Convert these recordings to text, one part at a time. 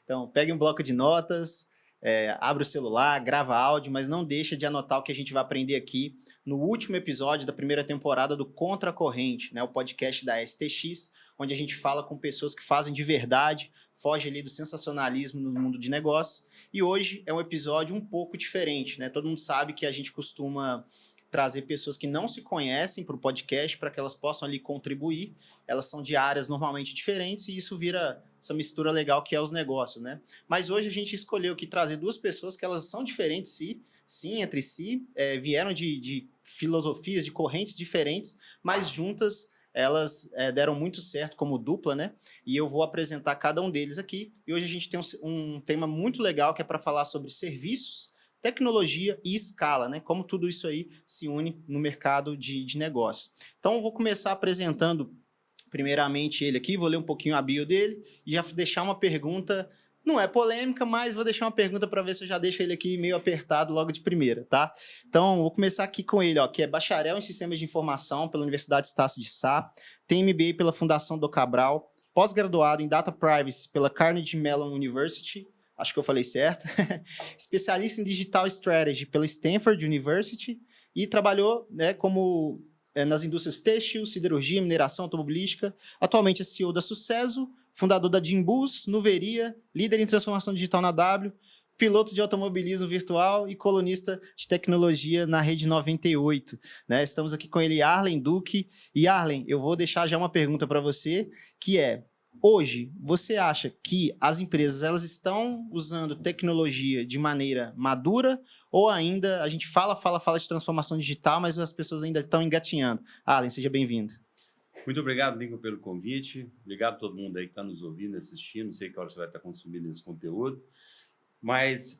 Então, pegue um bloco de notas, abre o celular, grava áudio, mas não deixa de anotar o que a gente vai aprender aqui no último episódio da primeira temporada do Contra a Corrente, né, o podcast da STX, onde a gente fala com pessoas que fazem de verdade, foge ali do sensacionalismo no mundo de negócios. E hoje é um episódio um pouco diferente, né? Todo mundo sabe que a gente costuma trazer pessoas que não se conhecem para o podcast para que elas possam ali contribuir. Elas são de áreas normalmente diferentes e isso vira essa mistura legal que é os negócios, né? Mas hoje a gente escolheu aqui trazer duas pessoas que elas são diferentes sim, entre si, vieram de filosofias, de correntes diferentes, mas juntas elas deram muito certo como dupla, né? E eu vou apresentar cada um deles aqui. E hoje a gente tem um tema muito legal que é para falar sobre serviços, tecnologia e escala, né? Como tudo isso aí se une no mercado de negócio. Então, eu vou começar apresentando primeiramente ele aqui, vou ler um pouquinho a bio dele e já deixar uma pergunta, não é polêmica, mas vou deixar uma pergunta para ver se eu já deixo ele aqui meio apertado logo de primeira, tá? Então, vou começar aqui com ele, ó, que é bacharel em Sistemas de Informação pela Universidade Estácio de Sá, tem MBA pela Fundação do Cabral, pós-graduado em Data Privacy pela Carnegie Mellon University, acho que eu falei certo, especialista em Digital Strategy pela Stanford University e trabalhou, né, como nas indústrias têxtil, siderurgia, mineração automobilística. Atualmente é CEO da Sucesso, fundador da Jimbus, Nuveria, líder em transformação digital na W, piloto de automobilismo virtual e colunista de tecnologia na Rede 98. Né? Estamos aqui com ele, Arlen Duque. E Arlen, eu vou deixar já uma pergunta para você, que é: hoje, você acha que as empresas elas estão usando tecnologia de maneira madura ou ainda a gente fala de transformação digital, mas as pessoas ainda estão engatinhando? Arlen, seja bem-vindo. Muito obrigado, Lincoln, pelo convite. Obrigado a todo mundo aí que está nos ouvindo, assistindo. Não sei que hora você vai estar consumindo esse conteúdo. Mas,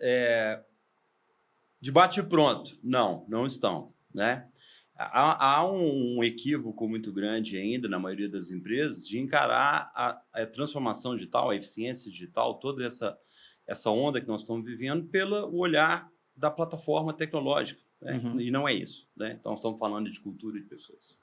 debate pronto. Não estão, né? Há um equívoco muito grande ainda na maioria das empresas de encarar a transformação digital, a eficiência digital, toda essa onda que nós estamos vivendo pelo olhar da plataforma tecnológica, né? Uhum. E não é isso, né? Então, estamos falando de cultura e de pessoas.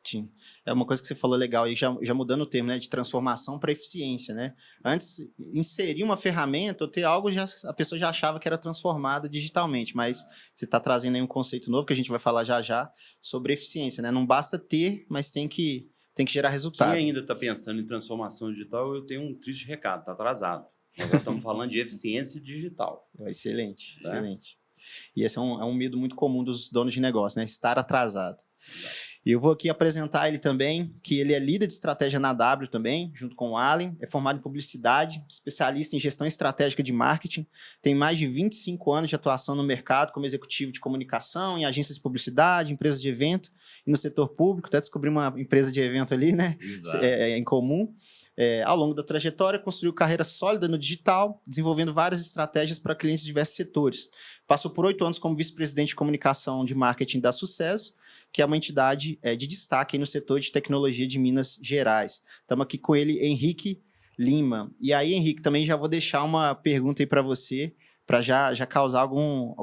Sim. É uma coisa que você falou legal aí, já mudando o termo, né, de transformação para eficiência, né? Antes, inserir uma ferramenta ou ter algo, a pessoa já achava que era transformada digitalmente, mas você está trazendo aí um conceito novo que a gente vai falar já sobre eficiência, né? Não basta ter, mas tem que gerar resultado. Quem ainda está pensando em transformação digital, eu tenho um triste recado, está atrasado. Nós já estamos falando de eficiência digital. Excelente, né? Excelente. E esse é um medo muito comum dos donos de negócio, né? Estar atrasado. E eu vou aqui apresentar ele também, que ele é líder de estratégia na W também, junto com o Allen, é formado em publicidade, especialista em gestão estratégica de marketing, tem mais de 25 anos de atuação no mercado como executivo de comunicação, em agências de publicidade, empresas de evento e no setor público, até descobri uma empresa de evento ali, né? Em comum. Ao longo da trajetória, construiu carreira sólida no digital, desenvolvendo várias estratégias para clientes de diversos setores. Passou por 8 anos como vice-presidente de comunicação de marketing da Sucesso, que é uma entidade de destaque no setor de tecnologia de Minas Gerais. Estamos aqui com ele, Henrique Lima. E aí, Henrique, também já vou deixar uma pergunta aí para você, para já causar algum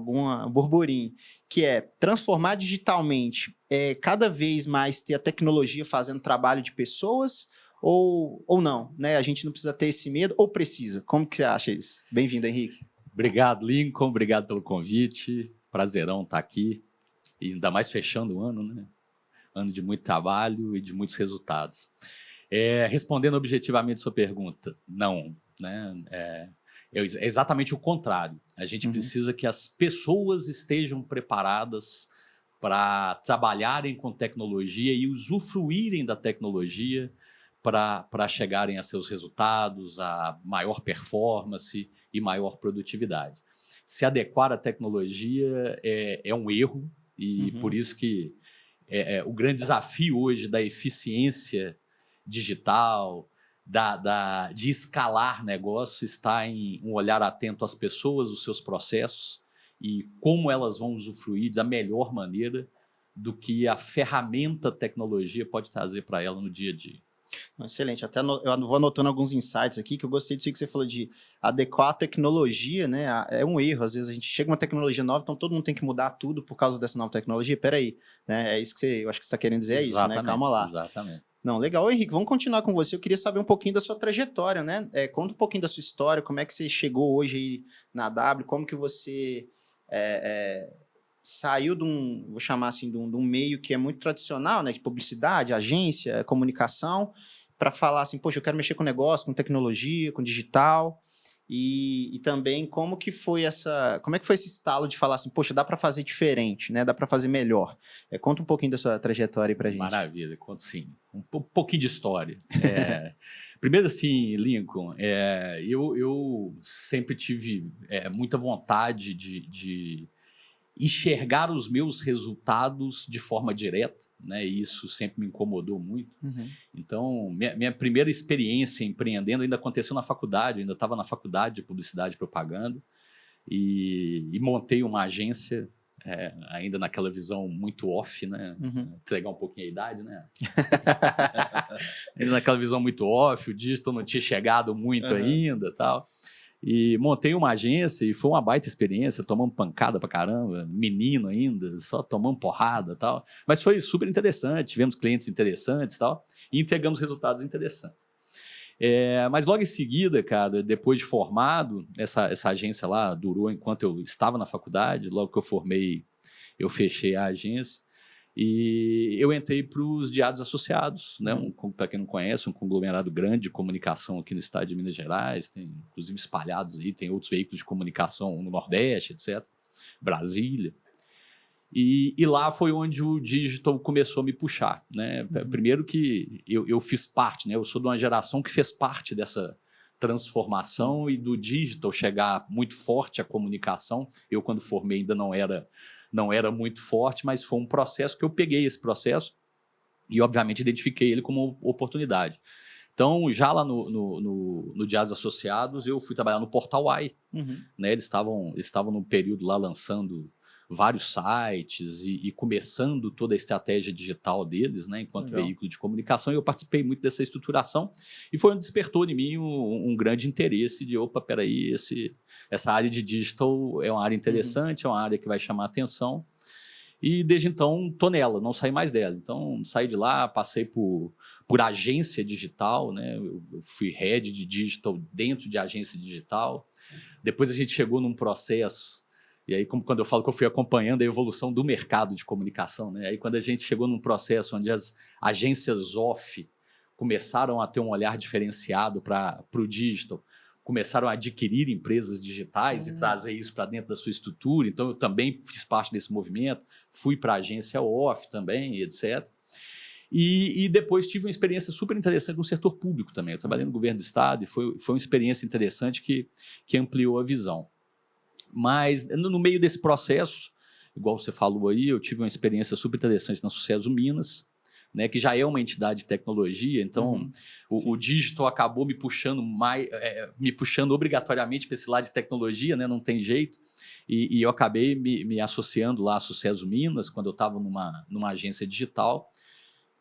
burburinho, que é transformar digitalmente, cada vez mais ter a tecnologia fazendo trabalho de pessoas ou não, né? A gente não precisa ter esse medo ou precisa? Como que você acha isso? Bem-vindo, Henrique. Obrigado, Lincoln. Obrigado pelo convite. Prazerão estar aqui. E ainda mais fechando o ano, né? Ano de muito trabalho e de muitos resultados. Respondendo objetivamente sua pergunta, não, né? É exatamente o contrário. A gente precisa que as pessoas estejam preparadas para trabalharem com tecnologia e usufruírem da tecnologia para chegarem a seus resultados, a maior performance e maior produtividade. Se adequar à tecnologia é um erro, e por isso que o grande desafio hoje da eficiência digital, de escalar negócio, está em um olhar atento às pessoas, os seus processos e como elas vão usufruir da melhor maneira do que a ferramenta tecnologia pode trazer para ela no dia a dia. Excelente. Até eu vou anotando alguns insights aqui, que eu gostei disso que você falou de adequar a tecnologia, né? É um erro. Às vezes a gente chega uma tecnologia nova, então todo mundo tem que mudar tudo por causa dessa nova tecnologia. Peraí, né? É isso que eu acho que você está querendo dizer, exatamente, é isso, né? Calma lá. Exatamente. Não, legal. Ô, Henrique, vamos continuar com você. Eu queria saber um pouquinho da sua trajetória, né? Conta um pouquinho da sua história, como é que você chegou hoje aí na W, como que você saiu de um, vou chamar assim, de um meio que é muito tradicional, né? De publicidade, agência, comunicação, para falar assim, poxa, eu quero mexer com negócio, com tecnologia, com digital. E também como que foi esse estalo de falar assim, poxa, dá para fazer diferente, né? Dá para fazer melhor. Conta um pouquinho da sua trajetória aí pra gente. Maravilha, conto sim. Um pouquinho de história. Primeiro assim, Lincoln, eu sempre tive muita vontade de enxergar os meus resultados de forma direta, né? E isso sempre me incomodou muito. Uhum. Então, minha primeira experiência empreendendo ainda aconteceu na faculdade, eu ainda estava na faculdade de publicidade e propaganda e montei uma agência, ainda naquela visão muito off, né? Uhum. Entregar um pouquinho a idade, né? Ainda naquela visão muito off, o digital não tinha chegado muito ainda, tal. E montei uma agência e foi uma baita experiência, tomamos pancada pra caramba, menino ainda, só tomamos porrada e tal. Mas foi super interessante, tivemos clientes interessantes e tal, e entregamos resultados interessantes. Mas logo em seguida, cara, depois de formado, essa agência lá durou enquanto eu estava na faculdade, logo que eu formei, eu fechei a agência. E eu entrei para os Diários Associados, né? Para quem não conhece, um conglomerado grande de comunicação aqui no estado de Minas Gerais, tem inclusive espalhados aí, tem outros veículos de comunicação no Nordeste, etc., Brasília. E lá foi onde o digital começou a me puxar, né? Primeiro que eu fiz parte, né? Eu sou de uma geração que fez parte dessa transformação e do digital chegar muito forte à comunicação. Eu, quando formei, ainda não era muito forte, mas foi um processo que eu peguei esse processo e, obviamente, identifiquei ele como oportunidade. Então, já lá no Diários Associados, eu fui trabalhar no Portal AI. Né? Eles estavam no período lá lançando vários sites e começando toda a estratégia digital deles, né, enquanto veículo de comunicação, e eu participei muito dessa estruturação, e foi onde despertou em mim um grande interesse de, opa, peraí, essa área de digital é uma área interessante, é uma área que vai chamar atenção, e desde então estou nela, não saí mais dela. Então, saí de lá, passei por agência digital, né, eu fui head de digital dentro de agência digital, depois a gente chegou num processo. E aí, como quando eu falo que eu fui acompanhando a evolução do mercado de comunicação, né? Aí quando a gente chegou num processo onde as agências off começaram a ter um olhar diferenciado para o digital, começaram a adquirir empresas digitais e trazer isso para dentro da sua estrutura. Então, eu também fiz parte desse movimento, fui para a agência off também, etc. E depois tive uma experiência super interessante no setor público também. Eu trabalhei no governo do estado e foi uma experiência interessante que ampliou a visão. Mas, no meio desse processo, igual você falou aí, eu tive uma experiência super interessante na Sucesso Minas, né, que já é uma entidade de tecnologia, então o digital acabou me puxando obrigatoriamente para esse lado de tecnologia, né, não tem jeito, e eu acabei me associando lá à Sucesso Minas, quando eu estava numa agência digital,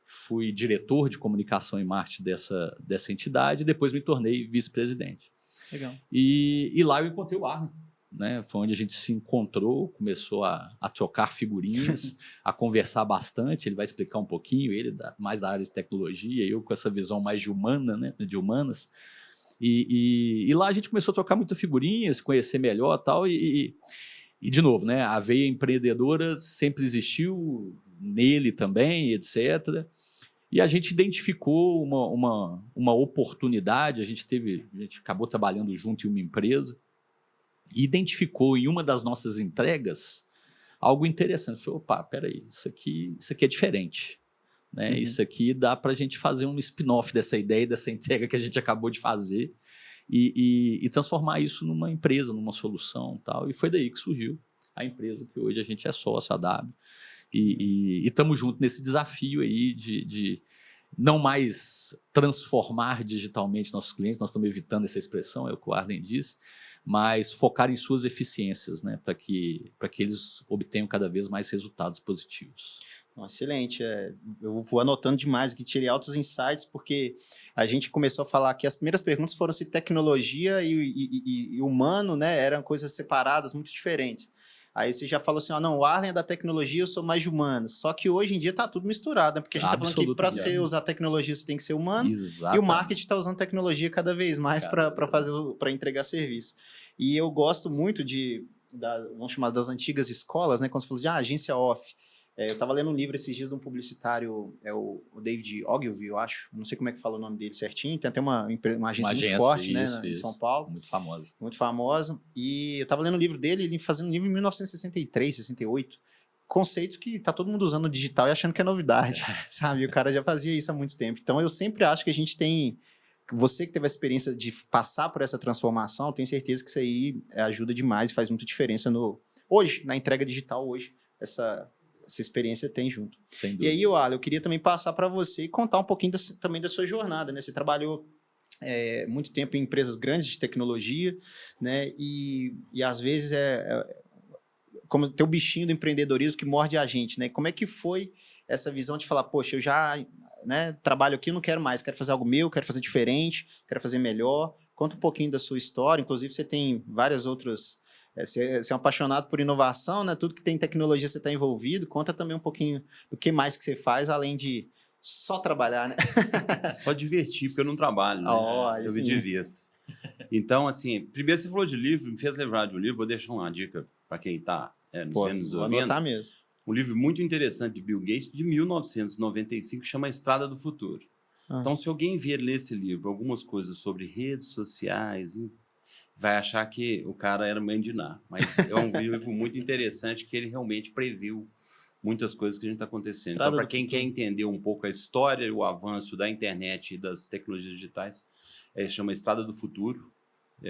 fui diretor de comunicação e marketing dessa entidade, e depois me tornei vice-presidente. Legal. E lá eu encontrei o Arno. Né? Foi onde a gente se encontrou, começou a trocar figurinhas, a conversar bastante. Ele vai explicar um pouquinho, ele mais da área de tecnologia, eu com essa visão mais de humana, né? De humanas. E lá a gente começou a trocar muitas figurinhas, conhecer melhor tal, e de novo, né? A veia empreendedora sempre existiu nele também, etc. E a gente identificou uma oportunidade, a gente acabou trabalhando junto em uma empresa, e identificou em uma das nossas entregas algo interessante. Falei, opa, peraí, isso aqui é diferente. Né? Isso aqui dá para a gente fazer um spin-off dessa ideia, dessa entrega que a gente acabou de fazer e transformar isso numa empresa, numa solução. Tal. E foi daí que surgiu a empresa que hoje a gente é sócio, a W. E estamos juntos nesse desafio aí de não mais transformar digitalmente nossos clientes, nós estamos evitando essa expressão, é o que o Arlen disse, mas focar em suas eficiências, né, para que eles obtenham cada vez mais resultados positivos. Excelente. Eu vou anotando demais aqui, tirei altos insights, porque a gente começou a falar que as primeiras perguntas foram se tecnologia e humano, né, eram coisas separadas, muito diferentes. Aí você já falou assim, ó, não, o Arlen é da tecnologia, eu sou mais de humanas. Só que hoje em dia tá tudo misturado, né? Porque a gente tá falando que para você usar tecnologia você tem que ser humano. Exatamente. E o marketing tá usando tecnologia cada vez mais para entregar serviço. E eu gosto muito vamos chamar das antigas escolas, né? Quando você falou de agência off. Eu estava lendo um livro esses dias de um publicitário, o David Ogilvy, eu acho. Não sei como é que fala o nome dele certinho. Tem até uma agência muito forte, né, em São Paulo. Muito famosa. Muito famosa. E eu estava lendo o livro dele, ele fazendo um livro em 1963, 68. Conceitos que tá todo mundo usando no digital e achando que é novidade, sabe? E o cara já fazia isso há muito tempo. Então, eu sempre acho que a gente tem... Você que teve a experiência de passar por essa transformação, tenho certeza que isso aí ajuda demais e faz muita diferença hoje, na entrega digital hoje, essa experiência tem junto. Sem dúvida. E aí, Alan, eu queria também passar para você e contar um pouquinho também da sua jornada, né? Você trabalhou muito tempo em empresas grandes de tecnologia, né? E às vezes como ter o bichinho do empreendedorismo que morde a gente, né? Como é que foi essa visão de falar, poxa, eu já trabalho aqui, não quero mais, quero fazer algo meu, quero fazer diferente, quero fazer melhor. Conta um pouquinho da sua história, inclusive você tem várias outras... Você é um apaixonado por inovação, né? Tudo que tem tecnologia você está envolvido. Conta também um pouquinho do que mais que você faz, além de só trabalhar, né? Só divertir, porque eu não trabalho, né? Eu me divirto. Então, assim, primeiro você falou de livro, me fez lembrar de um livro, vou deixar uma dica para quem está nos ouvindo. Vou anotar mesmo. Um livro muito interessante de Bill Gates, de 1995, chama Estrada do Futuro. Então, se alguém vier ler esse livro, algumas coisas sobre redes sociais, vai achar que o cara era mandinar. Mas é um livro muito interessante que ele realmente previu muitas coisas que a gente está acontecendo. Então, para quem quer entender um pouco a história e o avanço da internet e das tecnologias digitais, chama Estrada do Futuro.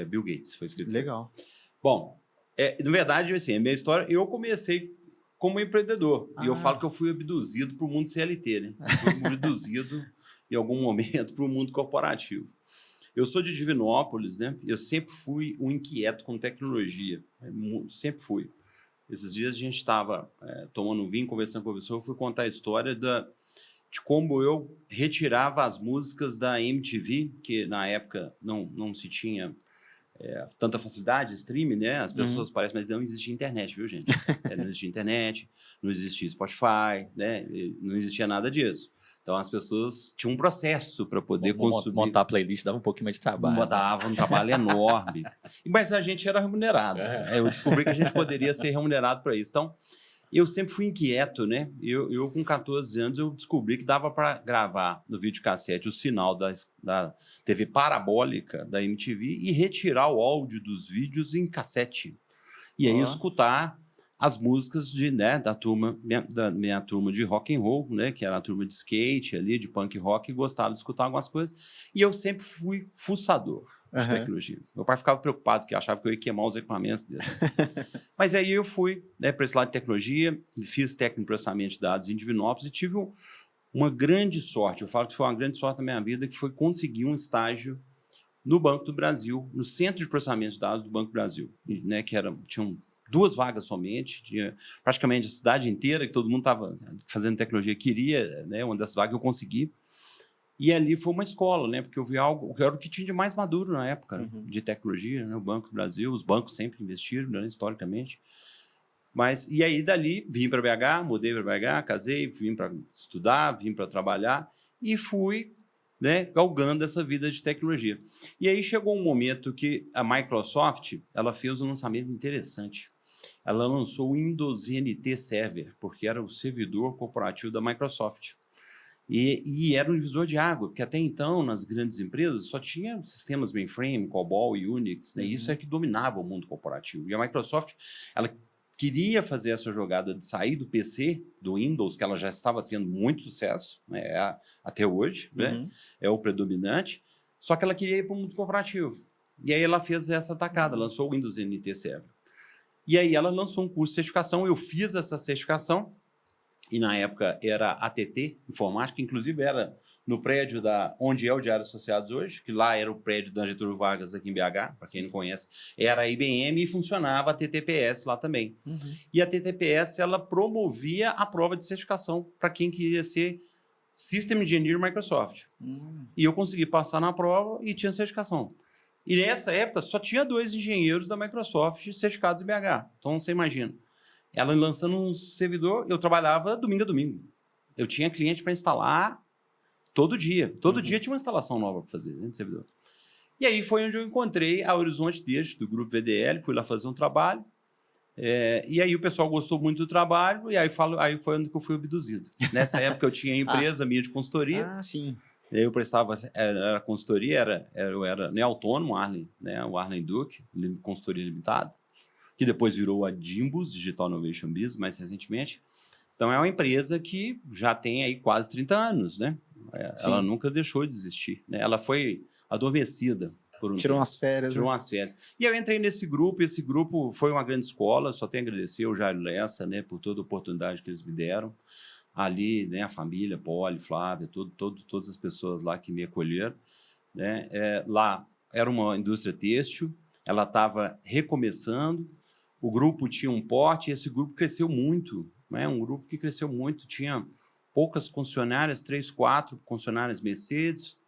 Bill Gates, foi escrito. Legal. Bom, na verdade, assim, a minha história, eu comecei como empreendedor. E eu falo que eu fui abduzido para o mundo CLT, né? Eu fui abduzido em algum momento para o mundo corporativo. Eu sou de Divinópolis, né? Eu sempre fui um inquieto com tecnologia. Sempre fui. Esses dias a gente estava tomando um vinho, conversando com a pessoa, eu fui contar a história de como eu retirava as músicas da MTV, que na época não se tinha tanta facilidade, streaming, né? As pessoas parecem, mas não existia internet, viu, gente? Não existia internet, não existia Spotify, né? Não existia nada disso. Então, as pessoas tinham um processo para poder consumir. Montar a playlist dava um pouquinho mais de trabalho. Dava um trabalho enorme. Mas a gente era remunerado. Eu descobri que a gente poderia ser remunerado para isso. Então, eu sempre fui inquieto, né? Eu com 14 anos, eu descobri que dava para gravar no videocassete o sinal da TV parabólica da MTV e retirar o áudio dos vídeos em cassete. E aí escutar as músicas da minha turma de rock and roll, né, que era a turma de skate ali, de punk rock, e gostava de escutar algumas coisas. E eu sempre fui fuçador de tecnologia. Meu pai ficava preocupado, que achava que eu ia queimar os equipamentos dele. Mas aí eu fui para esse lado de tecnologia, fiz técnico em processamento de dados em Divinópolis e tive uma grande sorte. Eu falo que foi uma grande sorte na minha vida, que foi conseguir um estágio no Banco do Brasil, no Centro de Processamento de Dados do Banco do Brasil, né, que tinham 2 vagas somente, tinha praticamente a cidade inteira, que todo mundo estava fazendo tecnologia, queria, né, uma dessas vagas eu consegui. E ali foi uma escola, né, porque eu vi algo que era o que tinha de mais maduro na época de tecnologia, né, o Banco do Brasil, os bancos sempre investiram, né, historicamente. E aí dali vim para BH, mudei para BH, casei, vim para estudar, vim para trabalhar e fui, né, galgando essa vida de tecnologia. E aí chegou um momento que a Microsoft ela fez um lançamento interessante. Ela lançou o Windows NT Server, porque era o servidor corporativo da Microsoft. E era um divisor de água, porque até então, nas grandes empresas, só tinha sistemas mainframe, COBOL e Unix, né? Isso é que dominava o mundo corporativo. E a Microsoft, ela queria fazer essa jogada de sair do PC, do Windows, que ela já estava tendo muito sucesso, né? Até hoje, né? É o predominante, só que ela queria ir para o mundo corporativo. E aí ela fez essa tacada, lançou o Windows NT Server. E aí ela lançou um curso de certificação, eu fiz essa certificação, e na época era ATT, informática, inclusive era no prédio onde é o Diário Associados hoje, que lá era o prédio da Getúlio Vargas aqui em BH, para quem não conhece, era a IBM e funcionava a TTPS lá também. E a TTPS, ela promovia a prova de certificação para quem queria ser System Engineer Microsoft. E eu consegui passar na prova e tinha certificação. E nessa época só tinha 2 engenheiros da Microsoft certificados em BH. Então você imagina, ela lançando um servidor, eu trabalhava domingo a domingo. Eu tinha cliente para instalar todo dia. Todo dia tinha uma instalação nova para fazer dentro do servidor. E aí foi onde eu encontrei a Horizonte Texto, do grupo VDL, fui lá fazer um trabalho. E aí o pessoal gostou muito do trabalho, e aí foi onde que eu fui abduzido. Nessa época eu tinha empresa minha de consultoria. Ah, sim. Eu prestava era consultoria, eu era autônomo, o Arlen Duque, consultoria limitada, que depois virou a Dimbus, Digital Innovation Business, mais recentemente. Então, é uma empresa que já tem aí quase 30 anos, né? Ela nunca deixou de existir, né? Ela foi adormecida por um Tirou tempo. umas férias. Tirou né? umas férias. E eu entrei nesse grupo, e esse grupo foi uma grande escola, só tenho a agradecer ao Jairo Lessa, né, por toda a oportunidade que eles me deram. Ali, né, a família, Poli, Flávia, todas as pessoas lá que me acolheram, né? Lá era uma indústria têxtil, ela estava recomeçando, o grupo tinha um porte, e esse grupo cresceu muito, né? Um grupo que cresceu muito, tinha poucas concessionárias, 3, 4 concessionárias Mercedes,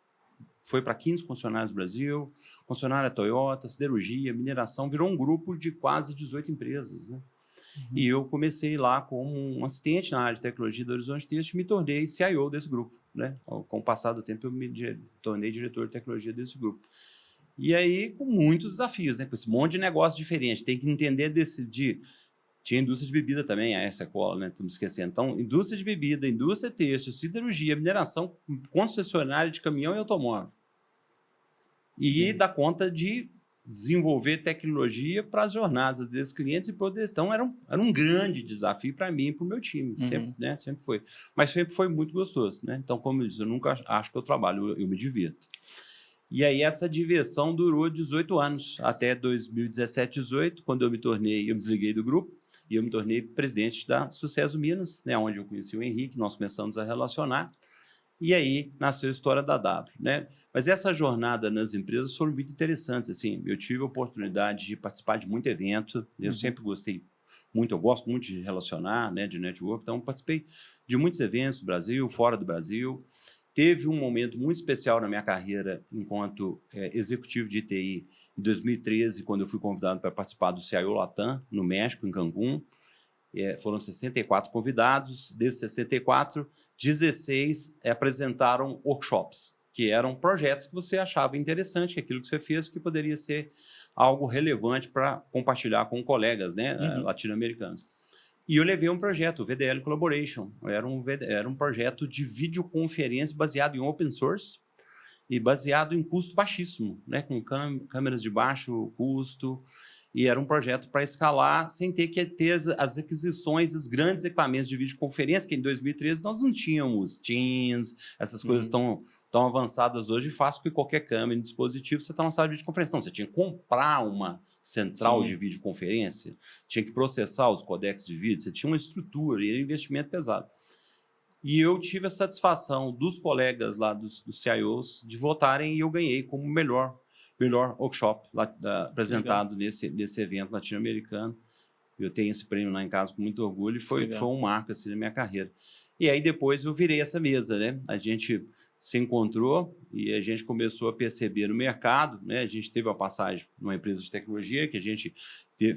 foi para 15 concessionárias no Brasil, concessionária Toyota, siderurgia, mineração, virou um grupo de quase 18 empresas, né? E eu comecei lá como um assistente na área de tecnologia do Horizonte Texto e me tornei CIO desse grupo, né? Com o passar do tempo, eu me tornei diretor de tecnologia desse grupo. E aí, com muitos desafios, né? Com esse monte de negócio diferente, tem que entender, decidir. Tinha indústria de bebida também, essa cola, né? Estamos esquecendo. Então, indústria de bebida, indústria têxtil, siderurgia, mineração, concessionária de caminhão e automóvel. E dá conta de desenvolver tecnologia para as jornadas desses clientes e poder. Então, era um grande desafio para mim e para o meu time. Sempre, né? Sempre foi. Mas sempre foi muito gostoso, né? Então, como eu disse, eu nunca acho que eu trabalho, eu me divirto. E aí, essa diversão durou 18 anos, até 2017, 18, quando eu me desliguei do grupo e eu me tornei presidente da Sucesso Minas, né? Onde eu conheci o Henrique, nós começamos a relacionar. E aí nasceu a história da W, né? Mas essa jornada nas empresas foi muito interessante, assim, eu tive a oportunidade de participar de muito evento, eu sempre gostei muito, eu gosto muito de relacionar, né, de network, então participei de muitos eventos do Brasil, fora do Brasil. Teve um momento muito especial na minha carreira enquanto executivo de TI em 2013, quando eu fui convidado para participar do CIO Latam, no México, em Cancún. Foram 64 convidados, desses 64, 16 apresentaram workshops, que eram projetos que você achava interessante, que aquilo que você fez que poderia ser algo relevante para compartilhar com colegas, né, latino-americanos. E eu levei um projeto, o VDL Collaboration, era um projeto de videoconferência baseado em open source e baseado em custo baixíssimo, né, com câmeras de baixo custo. E era um projeto para escalar sem ter que ter as aquisições dos grandes equipamentos de videoconferência, que em 2013 nós não tínhamos Teams, essas coisas tão avançadas hoje, fácil que qualquer câmera e dispositivo você está na sala de videoconferência. Não, você tinha que comprar uma central de videoconferência, tinha que processar os codecs de vídeo, você tinha uma estrutura e era um investimento pesado. E eu tive a satisfação dos colegas lá, dos CIOs, de votarem e eu ganhei como melhor workshop apresentado nesse evento latino-americano. Eu tenho esse prêmio lá em casa com muito orgulho e foi um marco assim, na minha carreira. E aí depois eu virei essa mesa, né? A gente se encontrou e a gente começou a perceber no mercado, né? A gente teve uma passagem numa empresa de tecnologia que a gente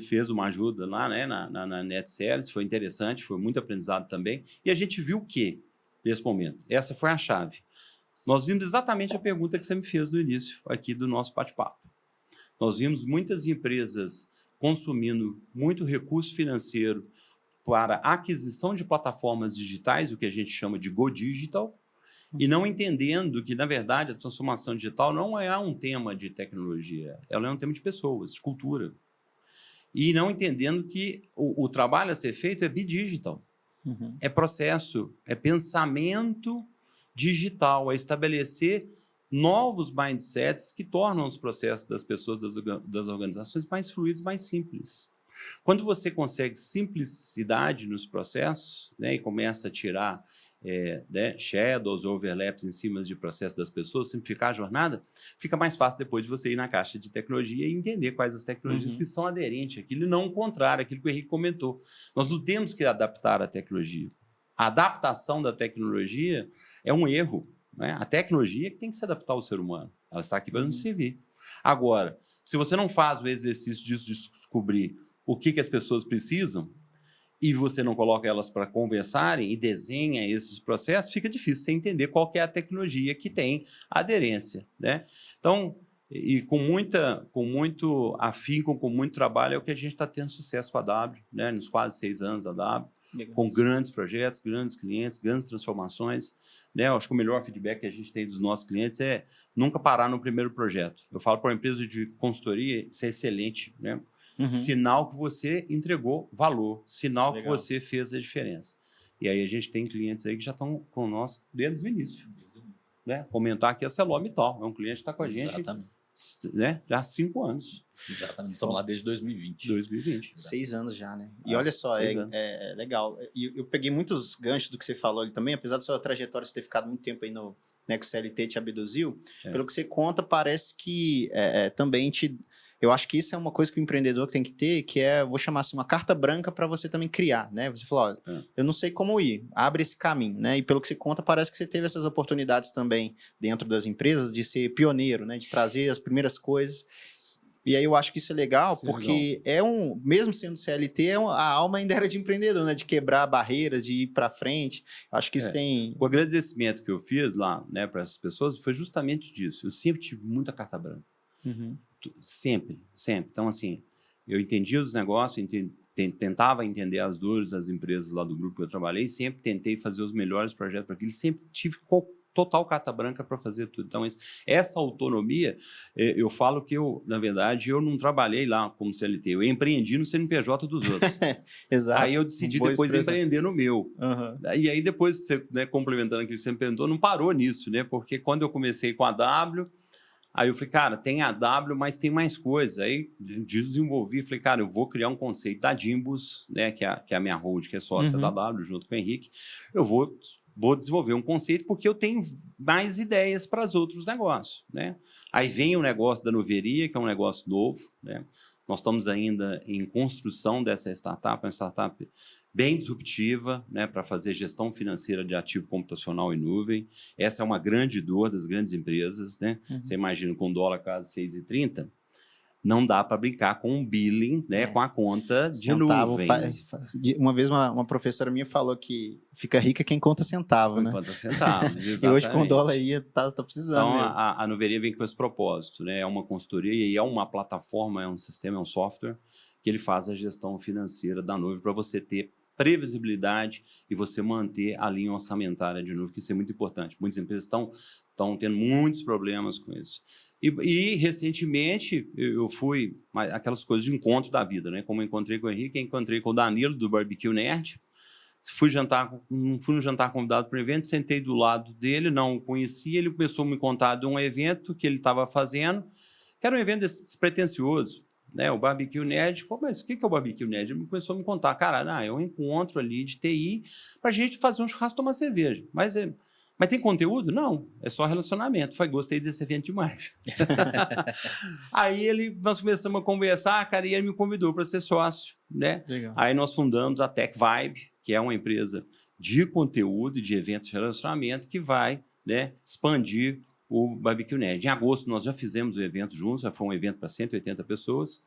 fez uma ajuda lá, né? na Net Service, foi interessante, foi muito aprendizado também. E a gente viu o quê nesse momento? Essa foi a chave. Nós vimos exatamente a pergunta que você me fez no início aqui do nosso bate-papo. Nós vimos muitas empresas consumindo muito recurso financeiro para aquisição de plataformas digitais, o que a gente chama de Go Digital, e não entendendo que, na verdade, a transformação digital não é um tema de tecnologia, ela é um tema de pessoas, de cultura. E não entendendo que o trabalho a ser feito é bidigital, é processo, é pensamento digital, é estabelecer novos mindsets que tornam os processos das pessoas, das organizações mais fluidos, mais simples. Quando você consegue simplicidade nos processos, né, e começa a tirar shadows, overlaps em cima de processos das pessoas, simplificar a jornada, fica mais fácil depois de você ir na caixa de tecnologia e entender quais as tecnologias que são aderentes àquilo e não o contrário, aquilo que o Henrique comentou. Nós não temos que adaptar a tecnologia. A adaptação da tecnologia é um erro, né? A tecnologia que tem que se adaptar ao ser humano. Ela está aqui para nos servir. Agora, se você não faz o exercício de descobrir o que as pessoas precisam, e você não coloca elas para conversarem e desenha esses processos, fica difícil você entender qual que é a tecnologia que tem aderência, né? Então, e com muito afinco, com muito trabalho, é o que a gente está tendo sucesso com a W, né? Nos quase 6 anos da W, com grandes projetos, grandes clientes, grandes transformações, né? Eu acho que o melhor feedback que a gente tem dos nossos clientes é nunca parar no primeiro projeto. Eu falo para uma empresa de consultoria, isso é excelente, né? Sinal que você entregou valor, sinal que você fez a diferença. E aí a gente tem clientes aí que já estão conosco desde o início. Né? Comentar aqui a Celomital, é um cliente que está com a gente, né? Já há 5 anos. Exatamente, estamos lá desde 2020. 2020. 6 anos já, né? E olha só, é legal. E eu peguei muitos ganchos do que você falou ali também, apesar da sua trajetória você ter ficado muito tempo aí no, né, que o CLT te abduziu, pelo que você conta, parece que também eu acho que isso é uma coisa que o empreendedor tem que ter, que é, vou chamar assim, uma carta branca para você também criar, né? Você falou, olha, eu não sei como ir, abre esse caminho, né? E pelo que você conta, parece que você teve essas oportunidades também dentro das empresas de ser pioneiro, né? De trazer as primeiras coisas. E aí eu acho que isso é legal, porque mesmo sendo CLT, a alma ainda era de empreendedor, né? De quebrar barreiras, de ir para frente. Acho que isso tem... O agradecimento que eu fiz lá, né, para essas pessoas foi justamente disso. Eu sempre tive muita carta branca. Sempre. Então, assim, eu entendia os negócios, tentava entender as dores das empresas lá do grupo que eu trabalhei, sempre tentei fazer os melhores projetos para aquilo, sempre tive total carta branca para fazer tudo. Então, essa autonomia, eu falo que na verdade, eu não trabalhei lá como CLT, eu empreendi no CNPJ dos outros. Exato. Aí eu decidi depois empreender no meu. E aí depois, né, complementando aquilo que você me perguntou, não parou nisso, né? Porque quando eu comecei com a W, aí eu falei, cara, tem a W, mas tem mais coisa. Aí desenvolvi, falei, cara, eu vou criar um conceito da Dimbus, né, que é a minha hold, que é sócia da W, junto com o Henrique. Eu vou desenvolver um conceito porque eu tenho mais ideias para os outros negócios, né? Aí vem o negócio da Noveria, que é um negócio novo, né? Nós estamos ainda em construção dessa startup, uma startup bem disruptiva, né, para fazer gestão financeira de ativo computacional em nuvem. Essa é uma grande dor das grandes empresas, né? Você imagina, com o dólar quase 6,30, não dá para brincar com um billing, né, com a conta de nuvem. Uma vez uma professora minha falou que fica rica quem conta centavo, né? Conta centavos, exatamente. E hoje com o dólar aí tá precisando então, mesmo. A Noveria vem com esse propósito, né? É uma consultoria e é uma plataforma, é um sistema, é um software que ele faz a gestão financeira da nuvem para você ter previsibilidade e você manter a linha orçamentária de nuvem, que isso é muito importante. Muitas empresas estão tendo muitos problemas com isso. E recentemente, eu fui... Aquelas coisas de encontro da vida, né? Como eu encontrei com o Henrique, encontrei com o Danilo, do Barbecue Nerd. Fui no jantar convidado para o evento, sentei do lado dele, não o conhecia, ele começou a me contar de um evento que ele estava fazendo, que era um evento despretensioso, né? O Barbecue Nerd. Mas o que é o Barbecue Nerd? Ele começou a me contar, cara, é um encontro ali de TI para a gente fazer um churrasco e tomar cerveja. Mas tem conteúdo? Não, é só relacionamento. Falei, gostei desse evento demais. Aí nós começamos a conversar, cara, e ele me convidou para ser sócio, né? Legal. Aí nós fundamos a Tech Vibe, que é uma empresa de conteúdo e de eventos de relacionamento que vai, né, expandir o Barbecue Nerd. Em agosto, nós já fizemos o evento juntos, já foi um evento para 180 pessoas,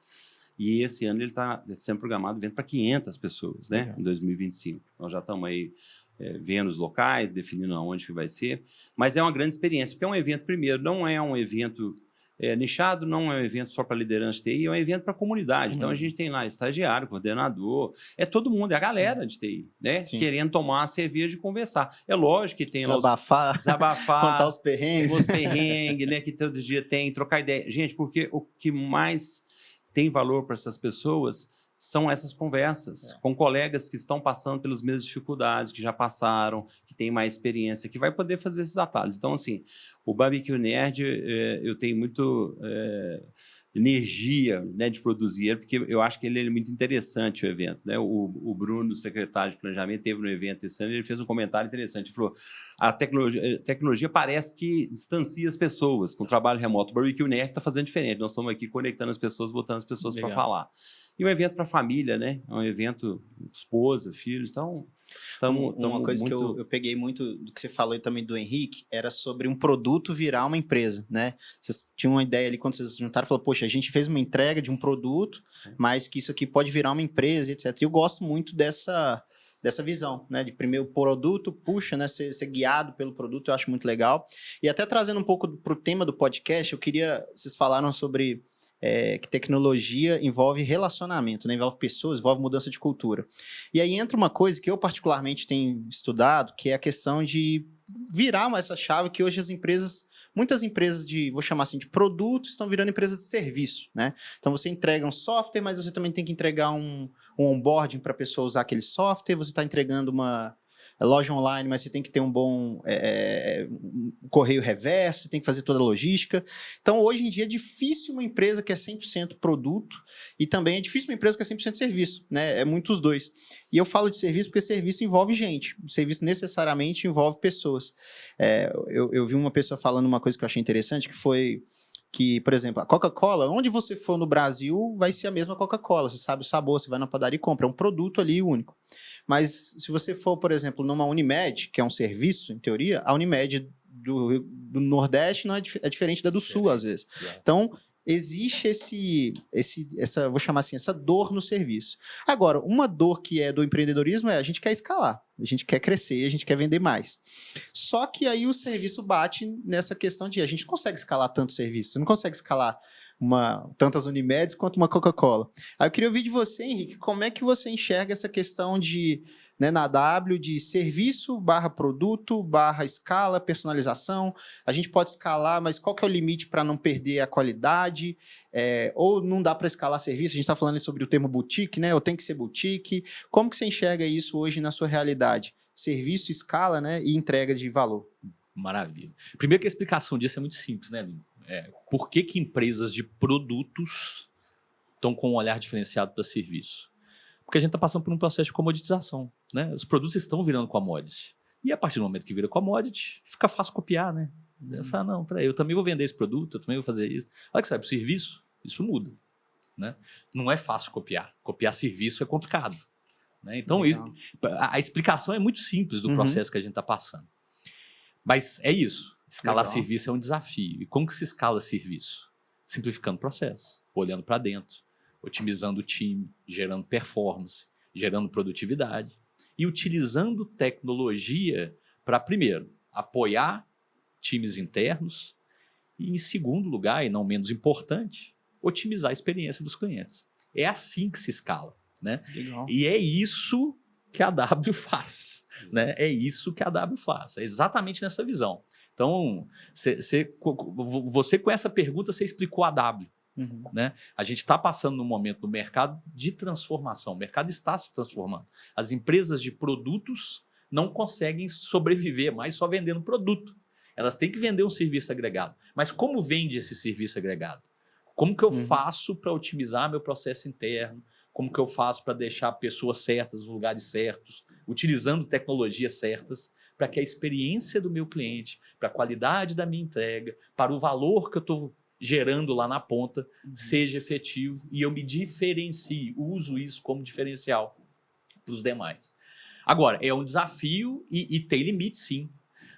e esse ano ele está sendo programado um evento para 500 pessoas, né, em 2025. Nós já estamos aí vendo os locais, definindo aonde que vai ser, mas é uma grande experiência, porque é um evento, primeiro, não é um evento nichado, não é um evento só para liderança de TI, é um evento para a comunidade. Então, a gente tem lá estagiário, coordenador, é todo mundo, é a galera de TI, né? Sim. Querendo tomar uma cerveja e conversar. É lógico que tem desabafar, contar os perrengues, né? Que todo dia tem, trocar ideia. Gente, porque o que mais tem valor para essas pessoas são essas conversas com colegas que estão passando pelas mesmas dificuldades, que já passaram, que têm mais experiência, que vai poder fazer esses atalhos. Então, assim, o Barbecue Nerd, eu tenho muito energia, né, de produzir ele, porque eu acho que ele é muito interessante, o evento, né? O Bruno, secretário de planejamento, teve no evento esse ano, ele fez um comentário interessante, ele falou, a tecnologia parece que distancia as pessoas com o trabalho remoto. O Barbecue Nerd está fazendo diferente, nós estamos aqui conectando as pessoas, botando as pessoas para falar. E um evento para a família, né? É um evento esposa, filhos, então... Uma coisa que eu peguei muito do que você falou e também do Henrique era sobre um produto virar uma empresa, né? Vocês tinham uma ideia ali quando vocês juntaram, falou, poxa, a gente fez uma entrega de um produto, mas que isso aqui pode virar uma empresa, etc. E eu gosto muito dessa visão, né? De primeiro o produto, puxa, né? Ser guiado pelo produto, eu acho muito legal. E até trazendo um pouco para o tema do podcast, vocês falaram sobre que tecnologia envolve relacionamento, né? Envolve pessoas, envolve mudança de cultura. E aí entra uma coisa que eu particularmente tenho estudado, que é a questão de virar essa chave que hoje muitas empresas vou chamar assim, de produtos, estão virando empresas de serviço, né? Então você entrega um software, mas você também tem que entregar um onboarding para a pessoa usar aquele software, você está entregando uma loja online, mas você tem que ter um bom correio reverso, você tem que fazer toda a logística. Então, hoje em dia, é difícil uma empresa que é 100% produto e também é difícil uma empresa que é 100% serviço, né? É muito os dois. E eu falo de serviço porque serviço envolve gente. O serviço necessariamente envolve pessoas. Eu vi uma pessoa falando uma coisa que eu achei interessante, que foi que, por exemplo, a Coca-Cola, onde você for no Brasil, vai ser a mesma Coca-Cola. Você sabe o sabor, você vai na padaria e compra. É um produto ali único. Mas se você for, por exemplo, numa Unimed, que é um serviço, em teoria, a Unimed do Nordeste não é diferente da do Sul, às vezes. Então, existe essa, vou chamar assim, essa dor no serviço. Agora, uma dor que é do empreendedorismo a gente quer escalar, a gente quer crescer, a gente quer vender mais. Só que aí o serviço bate nessa questão de a gente não consegue escalar tanto serviço, você não consegue escalar tantas Unimeds quanto uma Coca-Cola. Aí eu queria ouvir de você, Henrique, como é que você enxerga essa questão de, né, na W, de serviço / produto / escala, personalização. A gente pode escalar, mas qual que é o limite para não perder a qualidade? Ou não dá para escalar serviço? A gente está falando sobre o termo boutique, né? Ou tem que ser boutique. Como que você enxerga isso hoje na sua realidade? Serviço, escala, né, e entrega de valor. Maravilha. Primeiro que a explicação disso é muito simples, né? Por que empresas de produtos estão com um olhar diferenciado para serviço? Porque a gente está passando por um processo de comoditização, né? Os produtos estão virando commodity. E a partir do momento que vira commodity, fica fácil copiar, né? Eu falo, não, peraí, eu também vou vender esse produto, eu também vou fazer isso. Olha que você vai para o serviço, isso muda, né? Não é fácil copiar. Copiar serviço é complicado, né? Então, a explicação é muito simples do processo que a gente está passando. Mas é isso. Escalar serviço é um desafio. E como que se escala serviço? Simplificando o processo, olhando para dentro, otimizando o time, gerando performance, gerando produtividade e utilizando tecnologia para, primeiro, apoiar times internos e, em segundo lugar, e não menos importante, otimizar a experiência dos clientes. É assim que se escala, né? Legal. E é isso que a W faz, né? É isso que a W faz, é exatamente nessa visão. Então, você com essa pergunta, você explicou a W. Né? A gente está passando num momento no mercado de transformação, o mercado está se transformando. As empresas de produtos não conseguem sobreviver mais só vendendo produto. Elas têm que vender um serviço agregado. Mas como vende esse serviço agregado? Como que eu faço para otimizar meu processo interno? Como que eu faço para deixar pessoas certas nos lugares certos, utilizando tecnologias certas, para que a experiência do meu cliente, para a qualidade da minha entrega, para o valor que eu estou gerando lá na ponta, seja efetivo e eu me diferencie, uso isso como diferencial para os demais. Agora, é um desafio e tem limite, sim.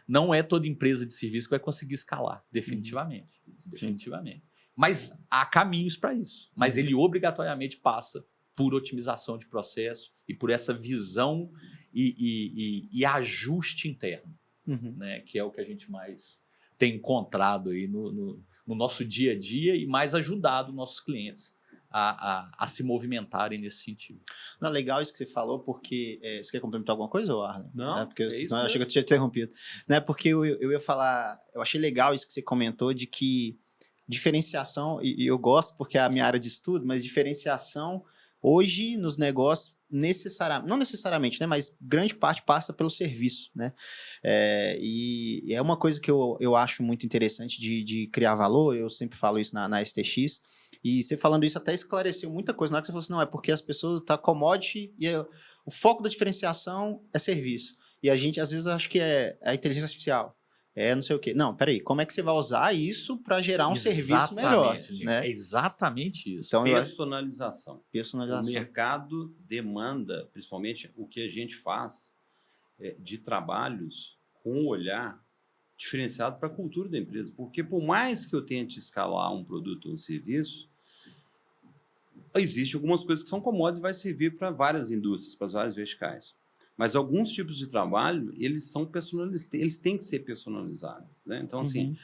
Não é toda empresa de serviço que vai conseguir escalar, definitivamente. Definitivamente. Mas há caminhos para isso. Mas ele obrigatoriamente passa por otimização de processo e por essa visão e ajuste interno, né? Que é o que a gente mais tem encontrado aí no nosso dia a dia e mais ajudado nossos clientes a se movimentarem nesse sentido. Não, legal isso que você falou, porque... você quer complementar alguma coisa, Arlen? Não, porque isso senão eu achei que eu tinha interrompido. Né? Porque eu ia falar... Eu achei legal isso que você comentou, de que diferenciação, e eu gosto porque é a minha área de estudo, mas diferenciação hoje nos negócios, não necessariamente, né, mas grande parte passa pelo serviço, né? E é uma coisa que eu acho muito interessante de criar valor, eu sempre falo isso na STX, e você falando isso até esclareceu muita coisa. Na hora que você falou assim, não, é porque as pessoas estão commodity e o foco da diferenciação é serviço. E a gente, às vezes, acha que é a inteligência artificial. Não sei o quê. Não, peraí, como é que você vai usar isso para gerar um serviço melhor? Né? É exatamente isso. Então, personalização. Personalização. O mercado demanda, principalmente o que a gente faz, de trabalhos com um olhar diferenciado para a cultura da empresa. Porque por mais que eu tente escalar um produto ou um serviço, existem algumas coisas que são commodities e vai servir para várias indústrias, para várias verticais. Mas alguns tipos de trabalho, eles são personalizados, eles têm que ser personalizados, né? Então, assim,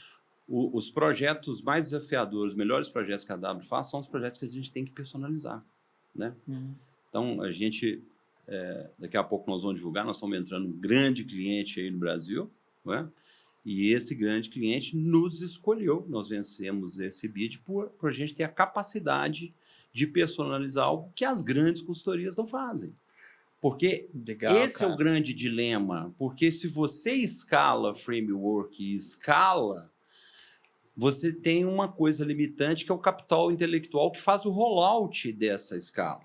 os projetos mais desafiadores, os melhores projetos que a W faz, são os projetos que a gente tem que personalizar, né? Então, a gente, daqui a pouco nós vamos divulgar, nós estamos entrando um grande cliente aí no Brasil, né? E esse grande cliente nos escolheu, nós vencemos esse bid por a gente ter a capacidade de personalizar algo que as grandes consultorias não fazem. Porque esse é o grande dilema. Porque se você escala framework e escala, você tem uma coisa limitante que é o capital intelectual que faz o rollout dessa escala.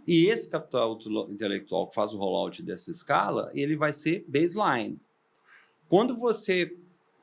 E esse capital intelectual que faz o rollout dessa escala, ele vai ser baseline. Quando você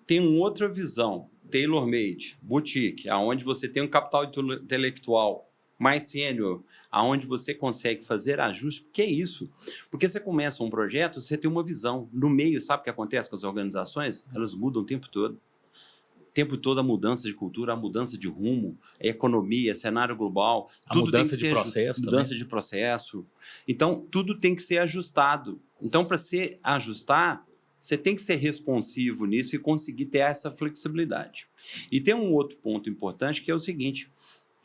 tem uma outra visão, tailor-made, boutique, onde você tem um capital intelectual mais sênior, aonde você consegue fazer ajustes, porque é isso. Porque você começa um projeto, você tem uma visão. No meio, sabe o que acontece com as organizações? Elas mudam o tempo todo. O tempo todo a mudança de cultura, a mudança de rumo, a economia, cenário global. A tudo mudança tem que de ser processo mudança também. de processo. Então, tudo tem que ser ajustado. Então, para se ajustar, você tem que ser responsivo nisso e conseguir ter essa flexibilidade. E tem um outro ponto importante que é o seguinte: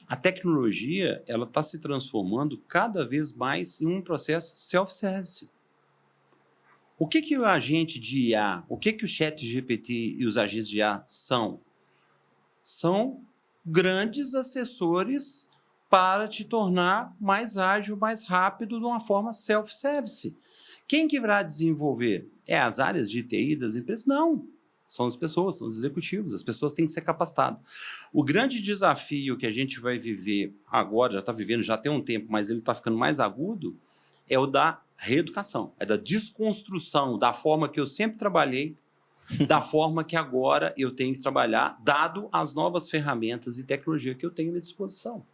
a tecnologia ela está se transformando cada vez mais em um processo self-service. O que o agente de IA, o que o ChatGPT e os agentes de IA são? São grandes assessores para te tornar mais ágil, mais rápido, de uma forma self-service. Quem que vai desenvolver? É as áreas de TI das empresas? Não. São as pessoas, são os executivos. As pessoas têm que ser capacitadas. O grande desafio que a gente vai viver agora, já está vivendo, já tem um tempo, mas ele está ficando mais agudo, é o da reeducação, é da desconstrução da forma que eu sempre trabalhei, da forma que agora eu tenho que trabalhar, dado as novas ferramentas e tecnologia que eu tenho à minha disposição.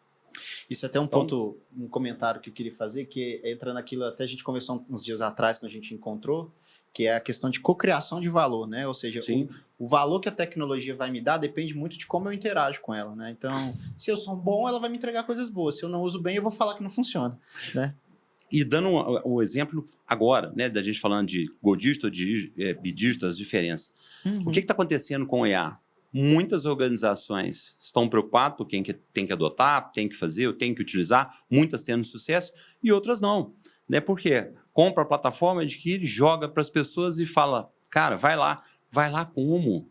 Isso é até um ponto, um comentário que eu queria fazer, que entra naquilo, até a gente conversou uns dias atrás, quando a gente encontrou, que é a questão de cocriação de valor, né? Ou seja, o valor que a tecnologia vai me dar depende muito de como eu interajo com ela, né? Então, se eu sou bom, ela vai me entregar coisas boas. Se eu não uso bem, eu vou falar que não funciona, né? E dando o exemplo agora, né, da gente falando de Gold Digital, de B-Digital, as diferenças. O que está acontecendo com o IA? Muitas organizações estão preocupadas por quem que tem que adotar, tem que fazer, tem que utilizar, muitas tendo sucesso e outras não. Né? Por quê? Compra a plataforma, adquire, joga para as pessoas e fala, cara, vai lá. Vai lá como?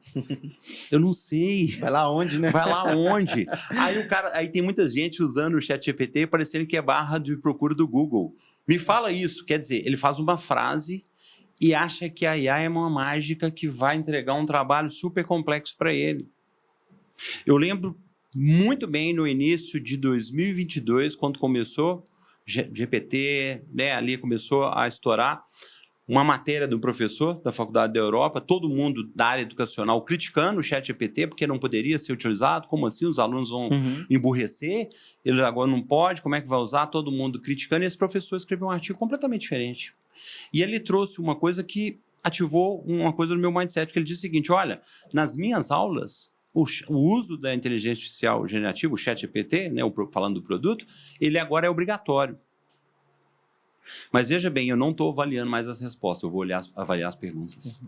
Eu não sei. Vai lá onde, né? Vai lá onde? Aí tem muita gente usando o ChatGPT parecendo que é barra de procura do Google. Me fala isso. Quer dizer, ele faz uma frase e acha que a IA é uma mágica que vai entregar um trabalho super complexo para ele. Eu lembro muito bem no início de 2022, quando começou GPT, né, ali começou a estourar, uma matéria do professor da Faculdade da Europa, todo mundo da área educacional criticando o ChatGPT, porque não poderia ser utilizado, como assim? Os alunos vão emburrecer, ele agora não pode, como é que vai usar? Todo mundo criticando, e esse professor escreveu um artigo completamente diferente. E ele trouxe uma coisa que ativou uma coisa no meu mindset, que ele disse o seguinte, olha, nas minhas aulas, o uso da inteligência artificial generativa, o ChatGPT, né, falando do produto, ele agora é obrigatório. Mas veja bem, eu não estou avaliando mais as respostas, eu vou avaliar as perguntas.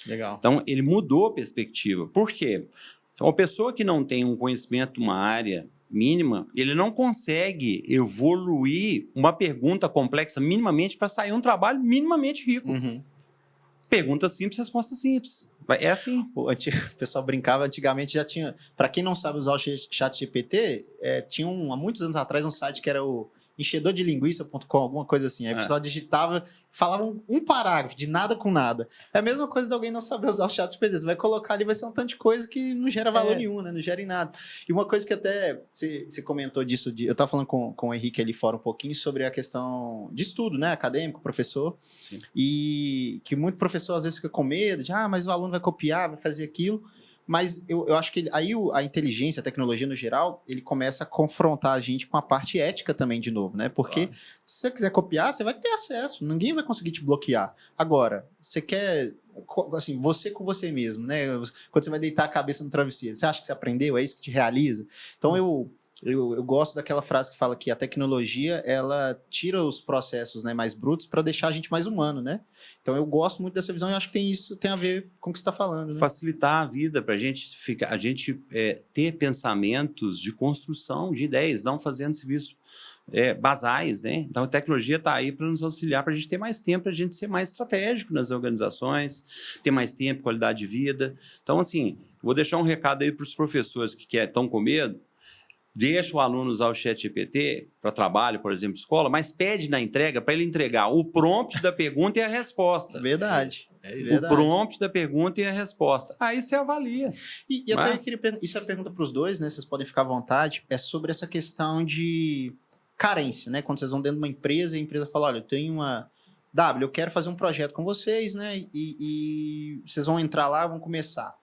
Legal. Então, ele mudou a perspectiva. Por quê? Então, uma pessoa que não tem um conhecimento, uma área mínima, ele não consegue evoluir uma pergunta complexa minimamente para sair um trabalho minimamente rico. Pergunta simples, resposta simples. É assim. O pessoal brincava, antigamente já tinha... Para quem não sabe usar o ChatGPT, tinha há muitos anos atrás um site que era o enchedordelinguiça.com, alguma coisa assim. Aí o pessoal digitava, falava um parágrafo de nada com nada. É a mesma coisa de alguém não saber usar o ChatGPT. Você vai colocar ali, vai ser um tanto de coisa que não gera valor nenhum, né? Não gera em nada. E uma coisa que até você comentou disso, eu estava falando com o Henrique ali fora um pouquinho sobre a questão de estudo, né? Acadêmico, professor. Sim. E que muito professor às vezes fica com medo de, mas o aluno vai copiar, vai fazer aquilo. Mas eu acho que aí a inteligência, a tecnologia no geral, ele começa a confrontar a gente com a parte ética também de novo, né? Porque se você quiser copiar, você vai ter acesso, ninguém vai conseguir te bloquear. Agora, você quer, assim, você com você mesmo, né? Quando você vai deitar a cabeça no travesseiro, você acha que você aprendeu? É isso que te realiza? Então eu gosto daquela frase que fala que a tecnologia, ela tira os processos, né, mais brutos para deixar a gente mais humano, né? Então eu gosto muito dessa visão e acho que isso tem a ver com o que você está falando, né? Facilitar a vida para a gente ter pensamentos de construção de ideias, não fazendo serviços basais, né? Então a tecnologia está aí para nos auxiliar, para a gente ter mais tempo, para a gente ser mais estratégico nas organizações, ter mais tempo, qualidade de vida. Então, assim, vou deixar um recado aí para os professores que estão com medo. Deixa o aluno usar o ChatGPT para trabalho, por exemplo, escola, mas pede na entrega para ele entregar o prompt da pergunta e a resposta. Verdade. O prompt da pergunta e a resposta. Aí você avalia. E até eu queria perguntar, isso é a pergunta para os dois, né? Vocês podem ficar à vontade. É sobre essa questão de carência, né? Quando vocês vão dentro de uma empresa e a empresa fala, olha, eu tenho uma... eu quero fazer um projeto com vocês, né? E vocês vão entrar lá, vão começar.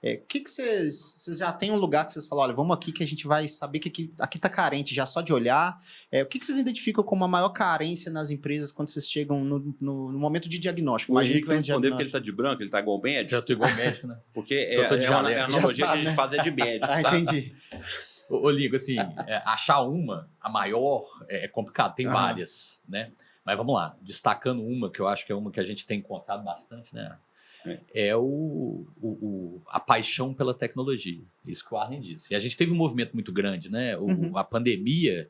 O que vocês já têm um lugar que vocês falam, olha, vamos aqui que a gente vai saber que aqui está carente já só de olhar. O que vocês identificam como a maior carência nas empresas quando vocês chegam no momento de diagnóstico? O Henrique vai responder porque ele está de branco, ele está igual médico. Já estou igual médico, né? Porque a analogia que a gente faz é de médico, sabe? Entendi. Ô, Ligo, assim, achar a maior, é complicado, tem várias, né? Mas vamos lá, destacando uma, que eu acho que é uma que a gente tem encontrado bastante, né? É a paixão pela tecnologia, isso que o Arlen disse. E a gente teve um movimento muito grande, né? A pandemia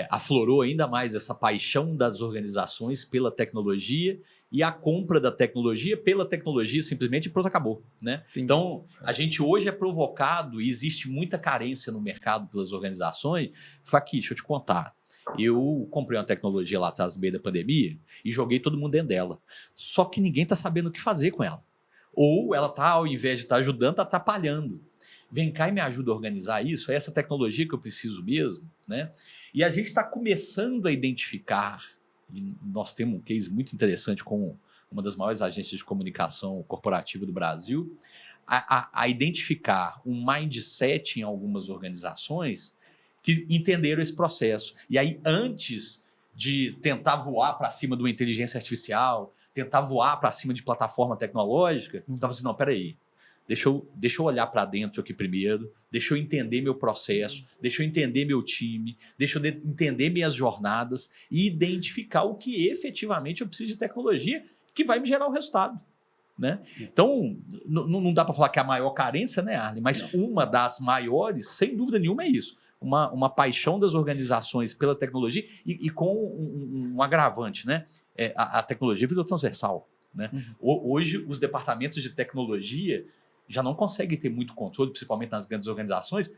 aflorou ainda mais essa paixão das organizações pela tecnologia e a compra da tecnologia pela tecnologia simplesmente e pronto, acabou, né? Então, a gente hoje é provocado e existe muita carência no mercado pelas organizações. Aqui, deixa eu te contar. Eu comprei uma tecnologia lá atrás no meio da pandemia e joguei todo mundo dentro dela. Só que ninguém está sabendo o que fazer com ela. Ou ela está, ao invés de estar ajudando, está atrapalhando. Vem cá e me ajuda a organizar isso. É essa tecnologia que eu preciso mesmo, né? E a gente está começando a identificar, e nós temos um case muito interessante com uma das maiores agências de comunicação corporativa do Brasil, a identificar um mindset em algumas organizações que entenderam esse processo. E aí, antes de tentar voar para cima de uma inteligência artificial, tentar voar para cima de plataforma tecnológica, estava assim, não, peraí, deixa eu olhar para dentro aqui primeiro, deixa eu entender meu processo, deixa eu entender meu time, deixa eu entender minhas jornadas e identificar o que efetivamente eu preciso de tecnologia que vai me gerar o resultado. Né? Então, não dá para falar que é a maior carência, né, Arlen? Mas uma das maiores, sem dúvida nenhuma, é isso. Uma paixão das organizações pela tecnologia e com um agravante, né? A tecnologia virou transversal, né? Hoje, os departamentos de tecnologia já não conseguem ter muito controle, principalmente nas grandes organizações,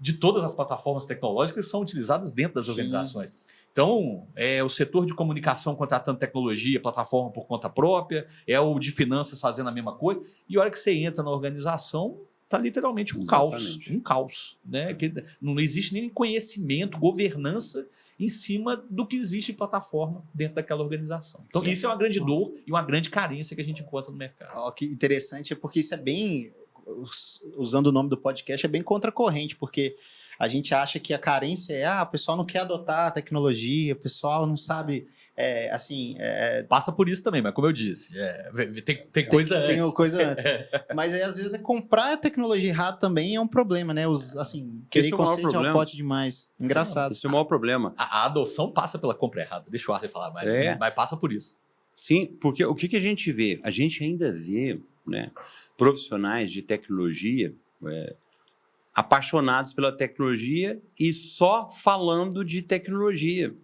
de todas as plataformas tecnológicas que são utilizadas dentro das organizações. Então, é o setor de comunicação contratando tecnologia, plataforma por conta própria, é o de finanças fazendo a mesma coisa, e a hora que você entra na organização, está literalmente um caos, né? Que não existe nem conhecimento, governança em cima do que existe em plataforma dentro daquela organização. Então, isso é uma grande dor e uma grande carência que a gente encontra no mercado. O que interessante é porque isso é bem, usando o nome do podcast, é bem contracorrente, porque a gente acha que a carência é, o pessoal não quer adotar a tecnologia, o pessoal não sabe... Passa por isso também, mas como eu disse, tem coisa antes. Tem coisa antes. Mas aí, às vezes, comprar a tecnologia errada também é um problema, né? Querer conceito é um pote demais. Engraçado. Esse é o maior problema. A adoção passa pela compra errada. Deixa o Arlen falar, mas passa por isso. Sim, porque o que a gente vê? A gente ainda vê, né, profissionais de tecnologia apaixonados pela tecnologia e só falando de tecnologia.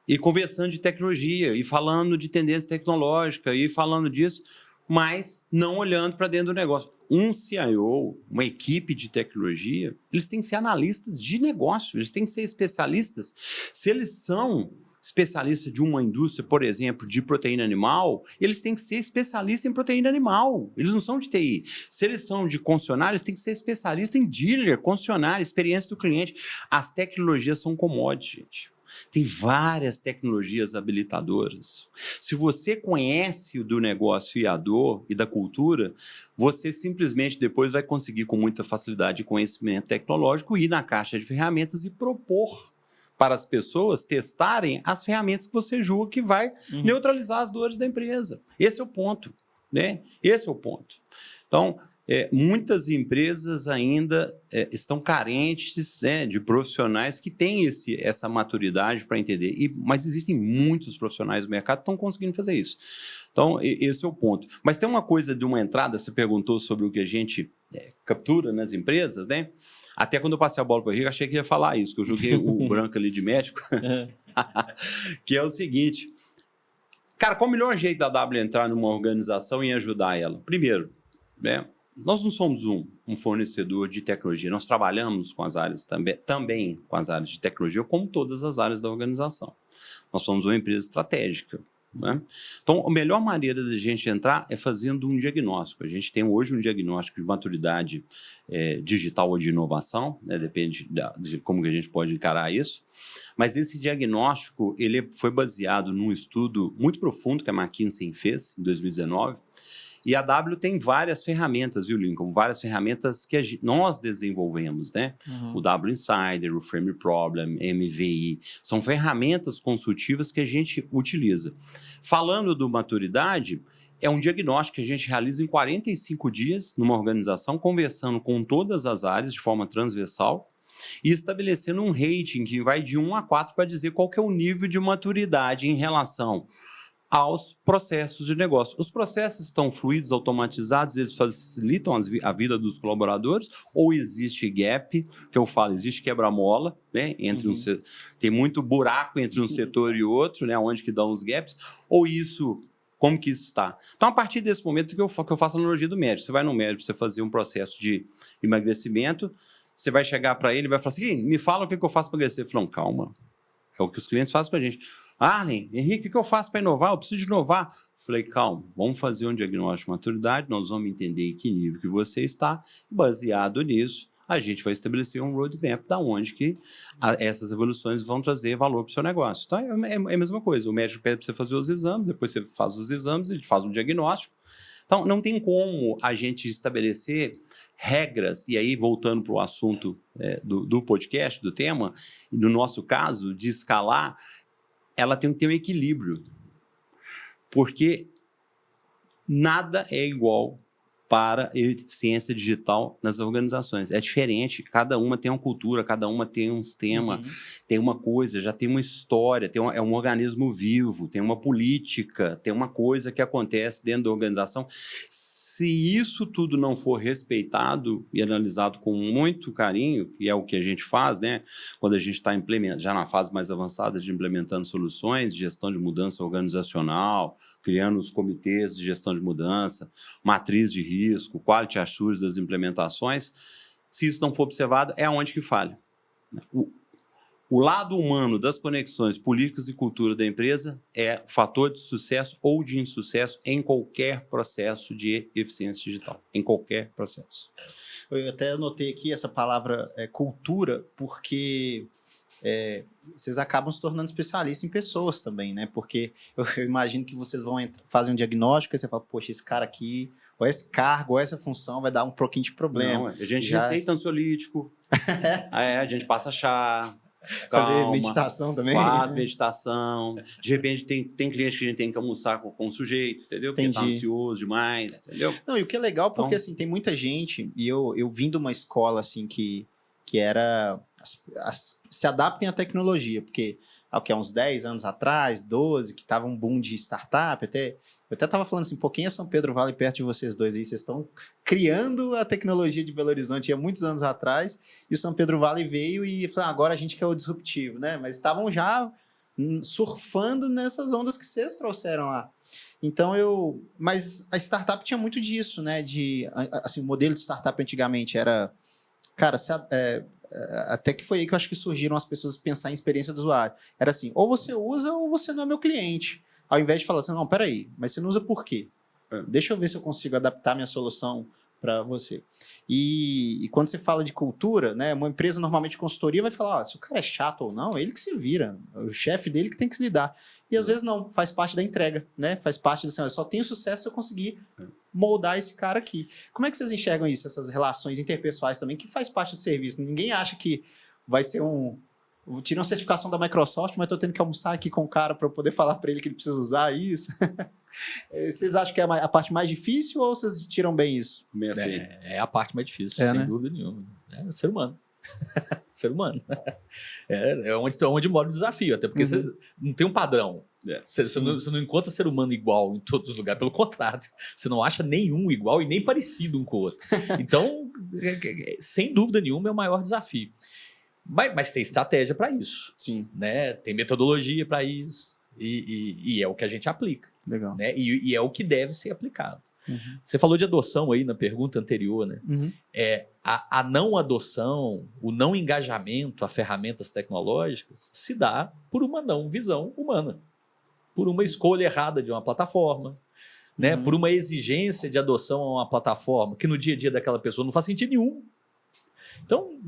E conversando de tecnologia, e falando de tendência tecnológica, e falando disso, mas não olhando para dentro do negócio. Um CIO, uma equipe de tecnologia, eles têm que ser analistas de negócio, eles têm que ser especialistas. Se eles são especialistas de uma indústria, por exemplo, de proteína animal, eles têm que ser especialistas em proteína animal. Eles não são de TI. Se eles são de concessionária, eles têm que ser especialistas em dealer, concessionária, experiência do cliente. As tecnologias são commodities, gente. Tem várias tecnologias habilitadoras. Se você conhece do negócio e a dor e da cultura, você simplesmente depois vai conseguir, com muita facilidade e conhecimento tecnológico, ir na caixa de ferramentas e propor para as pessoas testarem as ferramentas que você julga que vai neutralizar as dores da empresa. Esse é o ponto, né? Esse é o ponto. Então, muitas empresas ainda estão carentes, né, de profissionais que têm essa maturidade para entender. Mas existem muitos profissionais do mercado que estão conseguindo fazer isso. Então, esse é o ponto. Mas tem uma coisa de uma entrada, você perguntou sobre o que a gente captura nas empresas, né? Até quando eu passei a bola para o Henrique, achei que ia falar isso, que eu joguei o branco ali de médico, que é o seguinte. Cara, qual o melhor jeito da W entrar numa organização e ajudar ela? Primeiro, né? Nós não somos um fornecedor de tecnologia, nós trabalhamos com as áreas também com as áreas de tecnologia, como todas as áreas da organização. Nós somos uma empresa estratégica, né? Então, a melhor maneira da gente entrar é fazendo um diagnóstico. A gente tem hoje um diagnóstico de maturidade digital ou de inovação, né? Depende de como que a gente pode encarar isso. Mas esse diagnóstico ele foi baseado num estudo muito profundo que a McKinsey fez em 2019. E a W tem várias ferramentas, viu, Lincoln? Várias ferramentas que nós desenvolvemos, né? O W Insider, o Frame Problem, MVI. São ferramentas consultivas que a gente utiliza. Falando do maturidade, é um diagnóstico que a gente realiza em 45 dias numa organização, conversando com todas as áreas de forma transversal e estabelecendo um rating que vai de 1 a 4 para dizer qual que é o nível de maturidade em relação aos processos de negócio. Os processos estão fluidos, automatizados, eles facilitam a vida dos colaboradores, ou existe gap, que eu falo, existe quebra-mola, né? Tem muito buraco entre um setor e outro, né? Onde que dão os gaps, ou isso, como que isso está? Então, a partir desse momento que eu faço a analogia do médico, você vai no médico, você fazer um processo de emagrecimento, você vai chegar para ele e vai falar assim, me fala o que eu faço para emagrecer. Ele falou, calma, é o que os clientes fazem para a gente. Arlen, Henrique, o que eu faço para inovar? Eu preciso de inovar. Falei, calma, vamos fazer um diagnóstico de maturidade, nós vamos entender em que nível que você está, e baseado nisso, a gente vai estabelecer um roadmap da onde que essas evoluções vão trazer valor para o seu negócio. Então, é a mesma coisa, o médico pede para você fazer os exames, depois você faz os exames, ele faz um diagnóstico. Então, não tem como a gente estabelecer regras, e aí voltando para o assunto do podcast, do tema, no nosso caso, de escalar, ela tem que ter um equilíbrio, porque nada é igual para eficiência digital nas organizações. É diferente, cada uma tem uma cultura, cada uma tem um sistema, tem uma coisa, já tem uma história, é um organismo vivo, tem uma política, tem uma coisa que acontece dentro da organização. Se isso tudo não for respeitado e analisado com muito carinho, que é o que a gente faz, né? Quando a gente está implementando, já na fase mais avançada de implementando soluções de gestão de mudança organizacional, criando os comitês de gestão de mudança, matriz de risco, quality assurance das implementações, se isso não for observado, é onde que falha. O lado humano das conexões políticas e cultura da empresa é o fator de sucesso ou de insucesso em qualquer processo de eficiência digital, em qualquer processo. Eu até anotei aqui essa palavra cultura, porque vocês acabam se tornando especialistas em pessoas também, né? Porque eu imagino que vocês vão fazer um diagnóstico e você fala, poxa, esse cara aqui, ou esse cargo, ou essa função vai dar um pouquinho de problema. Não, a gente receita ansiolítico, a gente passa chá, fazer meditação também. Faz meditação. De repente, tem cliente que a gente tem que almoçar com o sujeito, entendeu? Porque tá ansioso demais, entendeu? Não, e o que é legal, porque assim, tem muita gente, e eu vim de uma escola assim que era se adaptem à tecnologia, porque há uns 10 anos atrás, 12, que tava um boom de startup, eu até estava falando assim, quem é São Pedro Vale perto de vocês dois aí? Vocês estão criando a tecnologia de Belo Horizonte há muitos anos atrás, e o São Pedro Vale veio e falou, agora a gente quer o disruptivo, né? Mas estavam já surfando nessas ondas que vocês trouxeram lá. Então, mas a startup tinha muito disso, né? Assim, o modelo de startup antigamente era, cara, até que foi aí que eu acho que surgiram as pessoas pensar em experiência do usuário. Era assim, ou você usa ou você não é meu cliente. Ao invés de falar assim, não, peraí, mas você não usa por quê? Deixa eu ver se eu consigo adaptar minha solução para você. E quando você fala de cultura, né, uma empresa normalmente de consultoria vai falar, se o cara é chato ou não, ele que se vira, o chefe dele que tem que se lidar. E às vezes não, faz parte da entrega, né? Faz parte assim, eu só tenho sucesso se eu conseguir moldar esse cara aqui. Como é que vocês enxergam isso, essas relações interpessoais também, que faz parte do serviço? Ninguém acha que vai ser eu tirei uma certificação da Microsoft, mas estou tendo que almoçar aqui com o cara para eu poder falar para ele que ele precisa usar isso. Vocês acham que é a parte mais difícil ou vocês tiram bem isso? É a parte mais difícil, sem né? dúvida nenhuma. É ser humano. Ser humano. É onde mora o desafio, até porque você não tem um padrão. Você não encontra ser humano igual em todos os lugares, pelo contrário, você não acha nenhum igual e nem parecido um com o outro. Então, sem dúvida nenhuma, é o maior desafio. Mas tem estratégia para isso. Sim. Né? Tem metodologia para isso. E é o que a gente aplica. Legal. Né? E é o que deve ser aplicado. Você falou de adoção aí na pergunta anterior, né? A não adoção, o não engajamento a ferramentas tecnológicas se dá por uma não visão humana, por uma escolha errada de uma plataforma, né? Por uma exigência de adoção a uma plataforma que no dia a dia daquela pessoa não faz sentido nenhum. Então,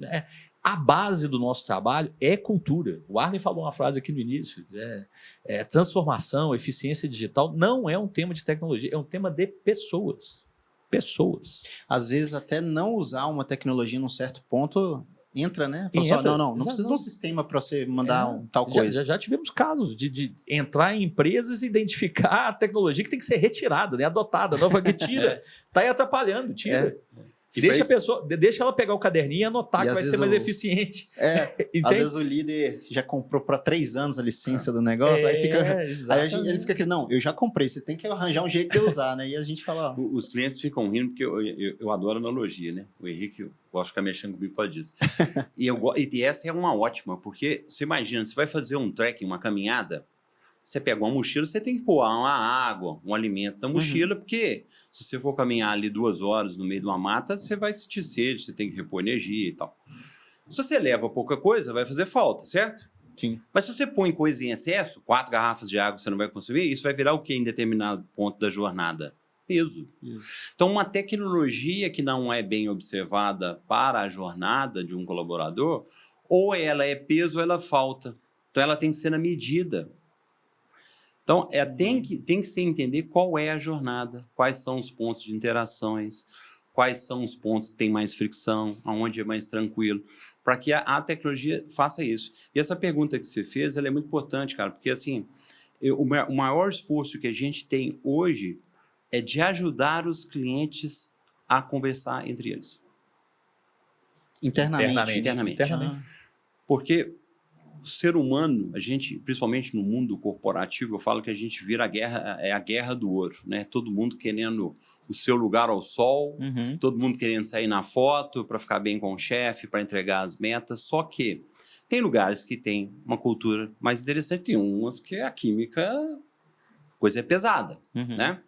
a base do nosso trabalho é cultura. O Arlen falou uma frase aqui no início, transformação, eficiência digital não é um tema de tecnologia, é um tema de pessoas. Pessoas. Às vezes até não usar uma tecnologia num certo ponto entra, né? Fala, não precisa de um sistema para você mandar tal coisa. Já tivemos casos de entrar em empresas e identificar a tecnologia que tem que ser retirada, né? Adotada, não, que tira, está aí atrapalhando, tira. E deixa ela pegar o caderninho e anotar que vai ser mais eficiente. Às vezes o líder já comprou para 3 anos a licença do negócio, aí ele fica aqui, não, eu já comprei, você tem que arranjar um jeito de usar, né? E a gente fala... Os clientes ficam rindo porque eu adoro analogia, né? O Henrique, eu gosto de ficar mexendo comigo por disso. E essa é uma ótima, porque você imagina, você vai fazer um trekking, uma caminhada, você pega uma mochila, você tem que pôr uma água, um alimento na mochila, porque se você for caminhar ali 2 horas no meio de uma mata, você vai sentir sede, você tem que repor energia e tal. Se você leva pouca coisa, vai fazer falta, certo? Sim. Mas se você põe coisa em excesso, 4 garrafas de água você não vai consumir, isso vai virar o quê em determinado ponto da jornada? Peso. Isso. Então, uma tecnologia que não é bem observada para a jornada de um colaborador, ou ela é peso ou ela falta. Então, ela tem que ser na medida. Então, tem que se entender qual é a jornada, quais são os pontos de interações, quais são os pontos que tem mais fricção, aonde é mais tranquilo, para que a tecnologia faça isso. E essa pergunta que você fez, ela é muito importante, cara, porque assim, o maior esforço que a gente tem hoje é de ajudar os clientes a conversar entre eles. Internamente. Porque o ser humano, a gente, principalmente no mundo corporativo, eu falo que a gente vira a guerra do ouro, né? Todo mundo querendo o seu lugar ao sol, todo mundo querendo sair na foto para ficar bem com o chefe, para entregar as metas, só que tem lugares que tem uma cultura mais interessante, tem umas que a química, coisa é pesada, né?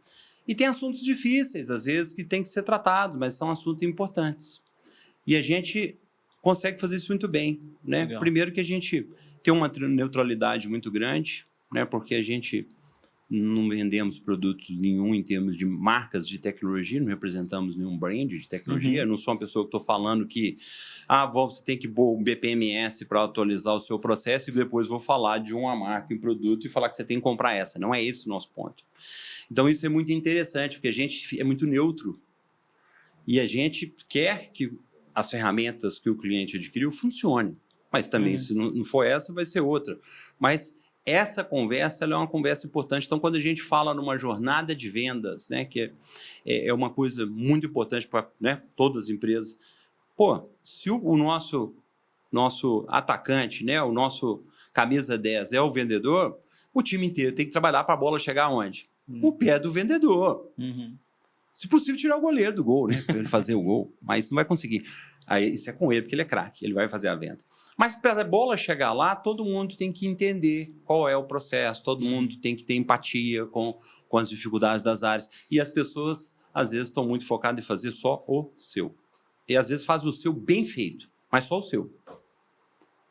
E tem assuntos difíceis, às vezes, que tem que ser tratados, mas são assuntos importantes. E a gente consegue fazer isso muito bem, né? Legal. Primeiro que a gente tem uma neutralidade muito grande, né? Porque a gente não vendemos produtos nenhum em termos de marcas de tecnologia, não representamos nenhum brand de tecnologia. Eu não sou uma pessoa que estou falando que você tem que pôr um BPMS para atualizar o seu processo e depois vou falar de uma marca em produto e falar que você tem que comprar essa. Não é esse o nosso ponto. Então, isso é muito interessante, porque a gente é muito neutro e a gente quer que as ferramentas que o cliente adquiriu funcionem. Mas também, se não for essa, vai ser outra. Mas essa conversa ela é uma conversa importante. Então, quando a gente fala numa jornada de vendas, né, que é uma coisa muito importante para, né, todas as empresas, se o nosso atacante, né, o nosso camisa 10 é o vendedor, o time inteiro tem que trabalhar para a bola chegar aonde? O pé do vendedor. Se possível, tirar o goleiro do gol, né? Para ele fazer o gol. Mas não vai conseguir. Aí, isso é com ele, porque ele é craque. Ele vai fazer a venda. Mas para a bola chegar lá, todo mundo tem que entender qual é o processo. Todo mundo tem que ter empatia com as dificuldades das áreas. E as pessoas, às vezes, estão muito focadas em fazer só o seu. E, às vezes, faz o seu bem feito, mas só o seu.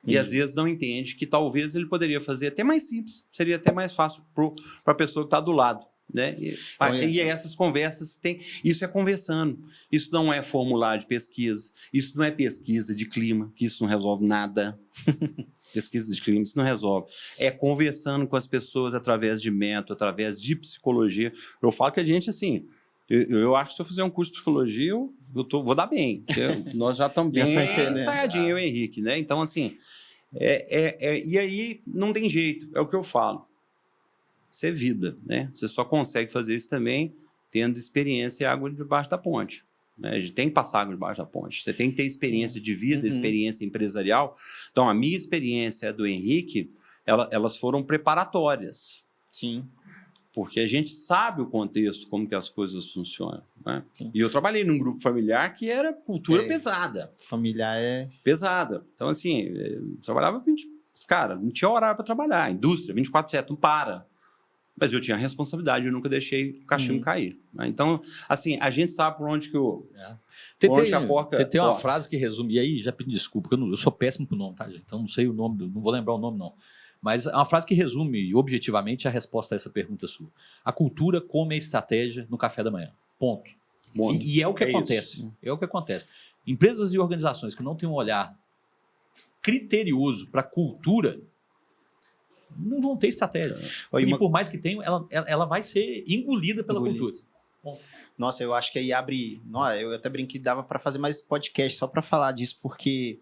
E, às vezes, não entende que talvez ele poderia fazer até mais simples. Seria até mais fácil para a pessoa que está do lado. né? E essas conversas tem. Isso é conversando. Isso não é formulário de pesquisa. Isso não é pesquisa de clima, que isso não resolve nada. Pesquisa de clima, isso não resolve. É conversando com as pessoas através de método, através de psicologia. Eu falo que a gente, assim, eu acho que se eu fizer um curso de psicologia, vou dar bem. Nós já estamos bem ensaiadinhos, eu e o Henrique, né? Então, assim, e aí não tem jeito, é o que eu falo. Isso é vida, né? Você só consegue fazer isso também tendo experiência e água debaixo da ponte. Né? A gente tem que passar água debaixo da ponte. Você tem que ter experiência de vida, experiência empresarial. Então, a minha experiência e a do Henrique, elas foram preparatórias. Sim. Porque a gente sabe o contexto, como que as coisas funcionam. Né? E eu trabalhei num grupo familiar que era cultura pesada. Familiar é... Pesada. Então, assim, eu trabalhava... Cara, não tinha horário para trabalhar. Indústria, 24/7, não para. Mas eu tinha responsabilidade, eu nunca deixei o cachimbo cair. Né? Então, assim, a gente sabe por onde que Tem uma frase que resume, e aí já pedi desculpa, porque eu sou péssimo com o nome, tá, gente? Então não sei o nome, não vou lembrar o nome, não. Mas é uma frase que resume objetivamente a resposta a essa pergunta sua. A cultura come a estratégia no café da manhã. Ponto. E é o que acontece. Isso. É o que acontece. Empresas e organizações que não têm um olhar criterioso para a cultura não vão ter estratégia. E por mais que tenham, ela vai ser engolida pela cultura. Bom. Nossa, eu acho que aí abre... eu até brinquei que dava para fazer mais podcast só para falar disso, porque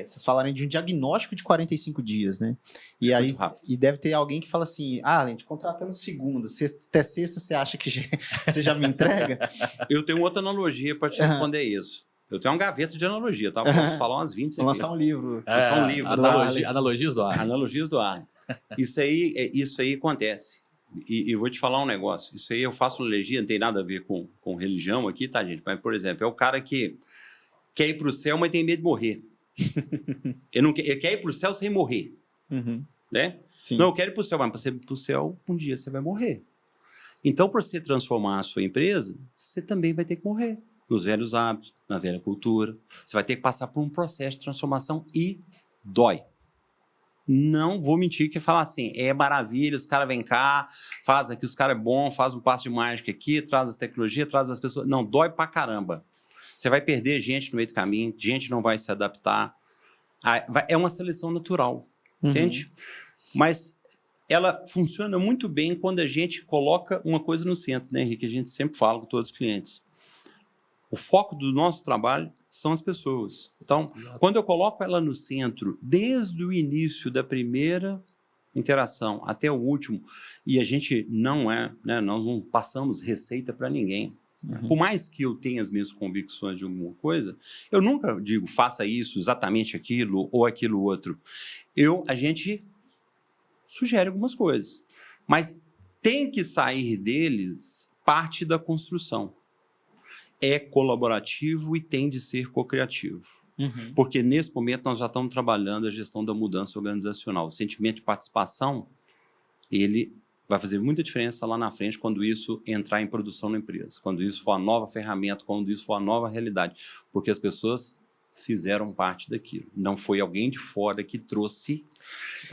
vocês falaram de um diagnóstico de 45 dias, né? E aí deve ter alguém que fala assim, Allen, te contratando segunda, até sexta você acha que você já me entrega? Eu tenho outra analogia para te responder isso. Eu tenho uma gaveta de analogia, tá? Posso falar umas 20 aqui. Lançar um livro. Lançar um livro. Analogias do Arlen. Analogias do Arlen. Isso aí acontece. E vou te falar um negócio. Isso aí eu faço analogia, não tem nada a ver com religião aqui, tá, gente? Mas, por exemplo, é o cara que quer ir para o céu, mas tem medo de morrer. Ele quer ir para o céu sem morrer. Né? Sim. Não, eu quero ir para o céu, mas para você ir para o céu, um dia você vai morrer. Então, para você transformar a sua empresa, você também vai ter que morrer. Nos velhos hábitos, na velha cultura. Você vai ter que passar por um processo de transformação e dói. Não vou mentir que falar assim, é maravilha, os caras vêm cá, faz aqui, os caras é bom, faz um passo de mágica aqui, traz as tecnologias, traz as pessoas. Não, dói pra caramba. Você vai perder gente no meio do caminho, gente não vai se adaptar. É uma seleção natural, entende? Mas ela funciona muito bem quando a gente coloca uma coisa no centro, né, Henrique? A gente sempre fala com todos os clientes. O foco do nosso trabalho são as pessoas. Então, quando eu coloco ela no centro, desde o início da primeira interação até o último, e a gente nós não passamos receita para ninguém. Por mais que eu tenha as minhas convicções de alguma coisa, eu nunca digo faça isso, exatamente aquilo ou aquilo outro. A gente sugere algumas coisas, mas tem que sair deles parte da construção. É colaborativo e tem de ser co-criativo. Porque nesse momento nós já estamos trabalhando a gestão da mudança organizacional. O sentimento de participação, ele vai fazer muita diferença lá na frente quando isso entrar em produção na empresa, quando isso for a nova ferramenta, quando isso for a nova realidade. Porque as pessoas fizeram parte daquilo. Não foi alguém de fora que trouxe,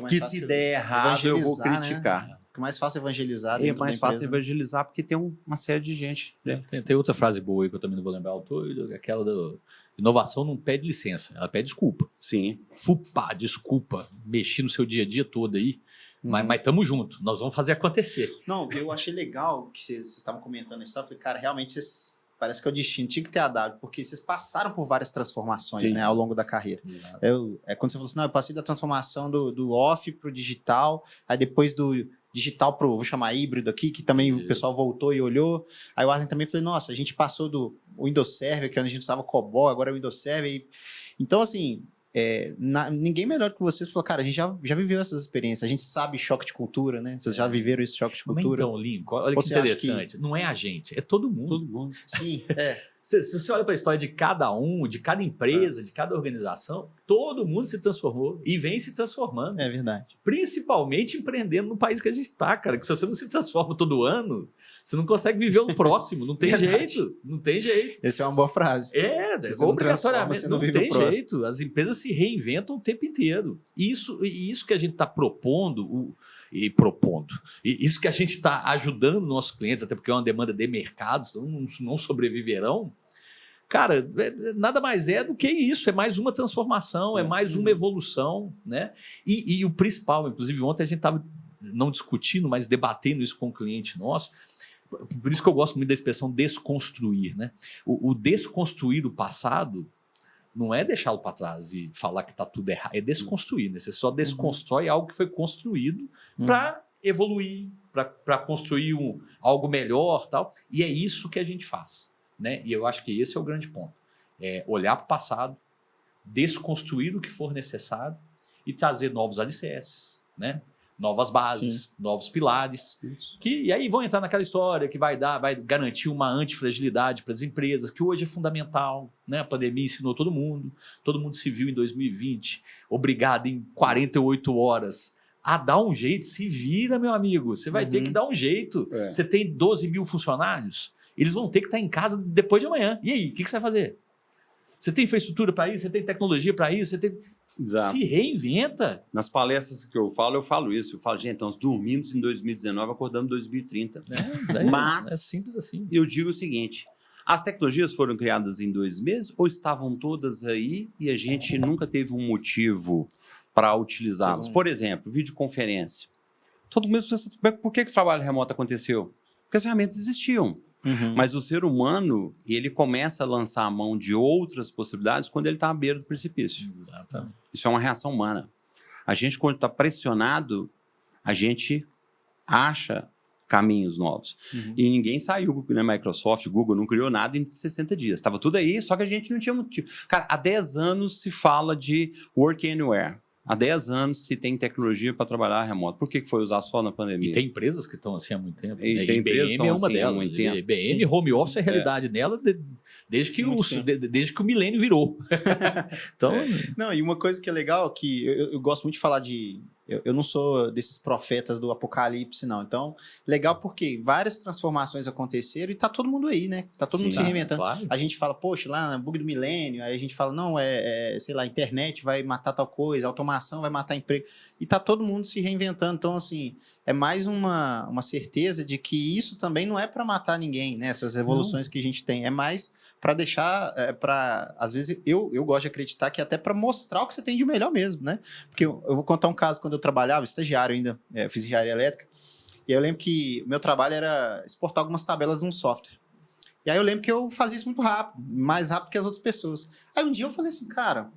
que se der errado eu vou criticar. Né? Fica mais fácil evangelizar. É mais fácil evangelizar porque tem uma série de gente. Né? Tem outra frase boa aí que eu também não vou lembrar o autor, aquela do inovação não pede licença, ela pede desculpa. Sim. Desculpa, mexi no seu dia a dia todo aí, mas estamos juntos, nós vamos fazer acontecer. Não, eu achei legal que vocês estavam comentando isso, eu falei, cara, realmente vocês... Parece que é o destino, tinha que ter adaptado, porque vocês passaram por várias transformações, né, ao longo da carreira. Quando você falou assim, não, eu passei da transformação do off para o digital, aí depois do digital para o, vou chamar híbrido aqui, que também o pessoal voltou e olhou. Aí o Arlen também falou, nossa, a gente passou do Windows Server, que a gente usava COBOL, agora é o Windows Server. Então, assim, ninguém melhor que vocês falou, cara, a gente já viveu essas experiências, a gente sabe choque de cultura, né? Vocês já viveram esse choque de cultura. Então, Lincoln, olha que interessante. Não é a gente, é todo mundo. Todo mundo. Sim, Se você olha para a história de cada um, de cada empresa, de cada organização, Todo mundo se transformou e vem se transformando. É verdade. Principalmente empreendendo no país que a gente está, cara. Que se você não se transforma todo ano, você não consegue viver o próximo. Não tem Verdade. jeito. Não tem jeito. Essa é uma boa frase. É, você não obrigatoriamente. transforma, você Não não vive o tem próximo. jeito. As empresas se reinventam o tempo inteiro. E isso que a gente está propondo, isso que a gente está ajudando nossos clientes, até porque é uma demanda de mercado, senão não sobreviverão. Cara, nada mais é do que isso, é mais uma transformação, é mais uma evolução, né? E o principal, inclusive ontem a gente estava não discutindo, mas debatendo isso com um cliente nosso, por isso que eu gosto muito da expressão desconstruir, né? O desconstruir o passado não é deixá-lo para trás e falar que está tudo errado, é desconstruir, né? Você só desconstrói algo que foi construído para evoluir, para construir algo melhor, tal. E é isso que a gente faz, né? E eu acho que esse é o grande ponto. É olhar para o passado, desconstruir o que for necessário e trazer novos alicerces, né? Novas bases, novos pilares, e aí vão entrar naquela história que vai garantir uma antifragilidade para as empresas, que hoje é fundamental, né? A pandemia ensinou todo mundo se viu em 2020, obrigado em 48 horas a dar um jeito, se vira, meu amigo, você vai ter que dar um jeito. Você tem 12 mil funcionários, eles vão ter que estar em casa depois de amanhã. E aí, o que você vai fazer? Você tem infraestrutura para isso? Você tem tecnologia para isso? Você tem... Exato. Se reinventa. Nas palestras que eu falo isso. Eu falo, gente, nós dormimos em 2019, acordamos em 2030. Mas é simples assim. Eu digo o seguinte, as tecnologias foram criadas em 2 meses ou estavam todas aí e a gente nunca teve um motivo para utilizá-las? Por exemplo, videoconferência. Todo mundo pensa, por que o trabalho remoto aconteceu? Porque as ferramentas existiam. Mas o ser humano, ele começa a lançar a mão de outras possibilidades quando ele está à beira do precipício. Exatamente. Isso é uma reação humana. A gente, quando está pressionado, a gente acha caminhos novos. E ninguém saiu, né? Microsoft, Google, não criou nada em 60 dias. Estava tudo aí, só que a gente não tinha motivo. Cara, há 10 anos se fala de work anywhere. Há 10 anos se tem tecnologia para trabalhar remoto. Por que foi usar só na pandemia? E tem empresas que estão assim há muito tempo. E tem empresas que IBM é uma assim há delas. muito tempo. IBM, home office é a realidade dela desde que o milênio virou. Então, Não, e uma coisa que é legal, que eu gosto muito de falar de... Eu não sou desses profetas do apocalipse, não. Então, legal porque várias transformações aconteceram e tá todo mundo aí, né? Tá todo mundo se reinventando. Claro. A gente fala, poxa, lá, bug do milênio. Aí a gente fala, não, sei lá, a internet vai matar tal coisa, a automação vai matar emprego. E tá todo mundo se reinventando. Então, assim, é mais uma certeza de que isso também não é para matar ninguém, né? Essas revoluções que a gente tem. É mais para deixar, às vezes, eu gosto de acreditar que até para mostrar o que você tem de melhor mesmo, né? Porque eu vou contar um caso quando eu trabalhava, estagiário ainda, eu fiz engenharia elétrica, e eu lembro que o meu trabalho era exportar algumas tabelas de um software. E aí eu lembro que eu fazia isso muito rápido, mais rápido que as outras pessoas. Aí um dia eu falei assim, cara,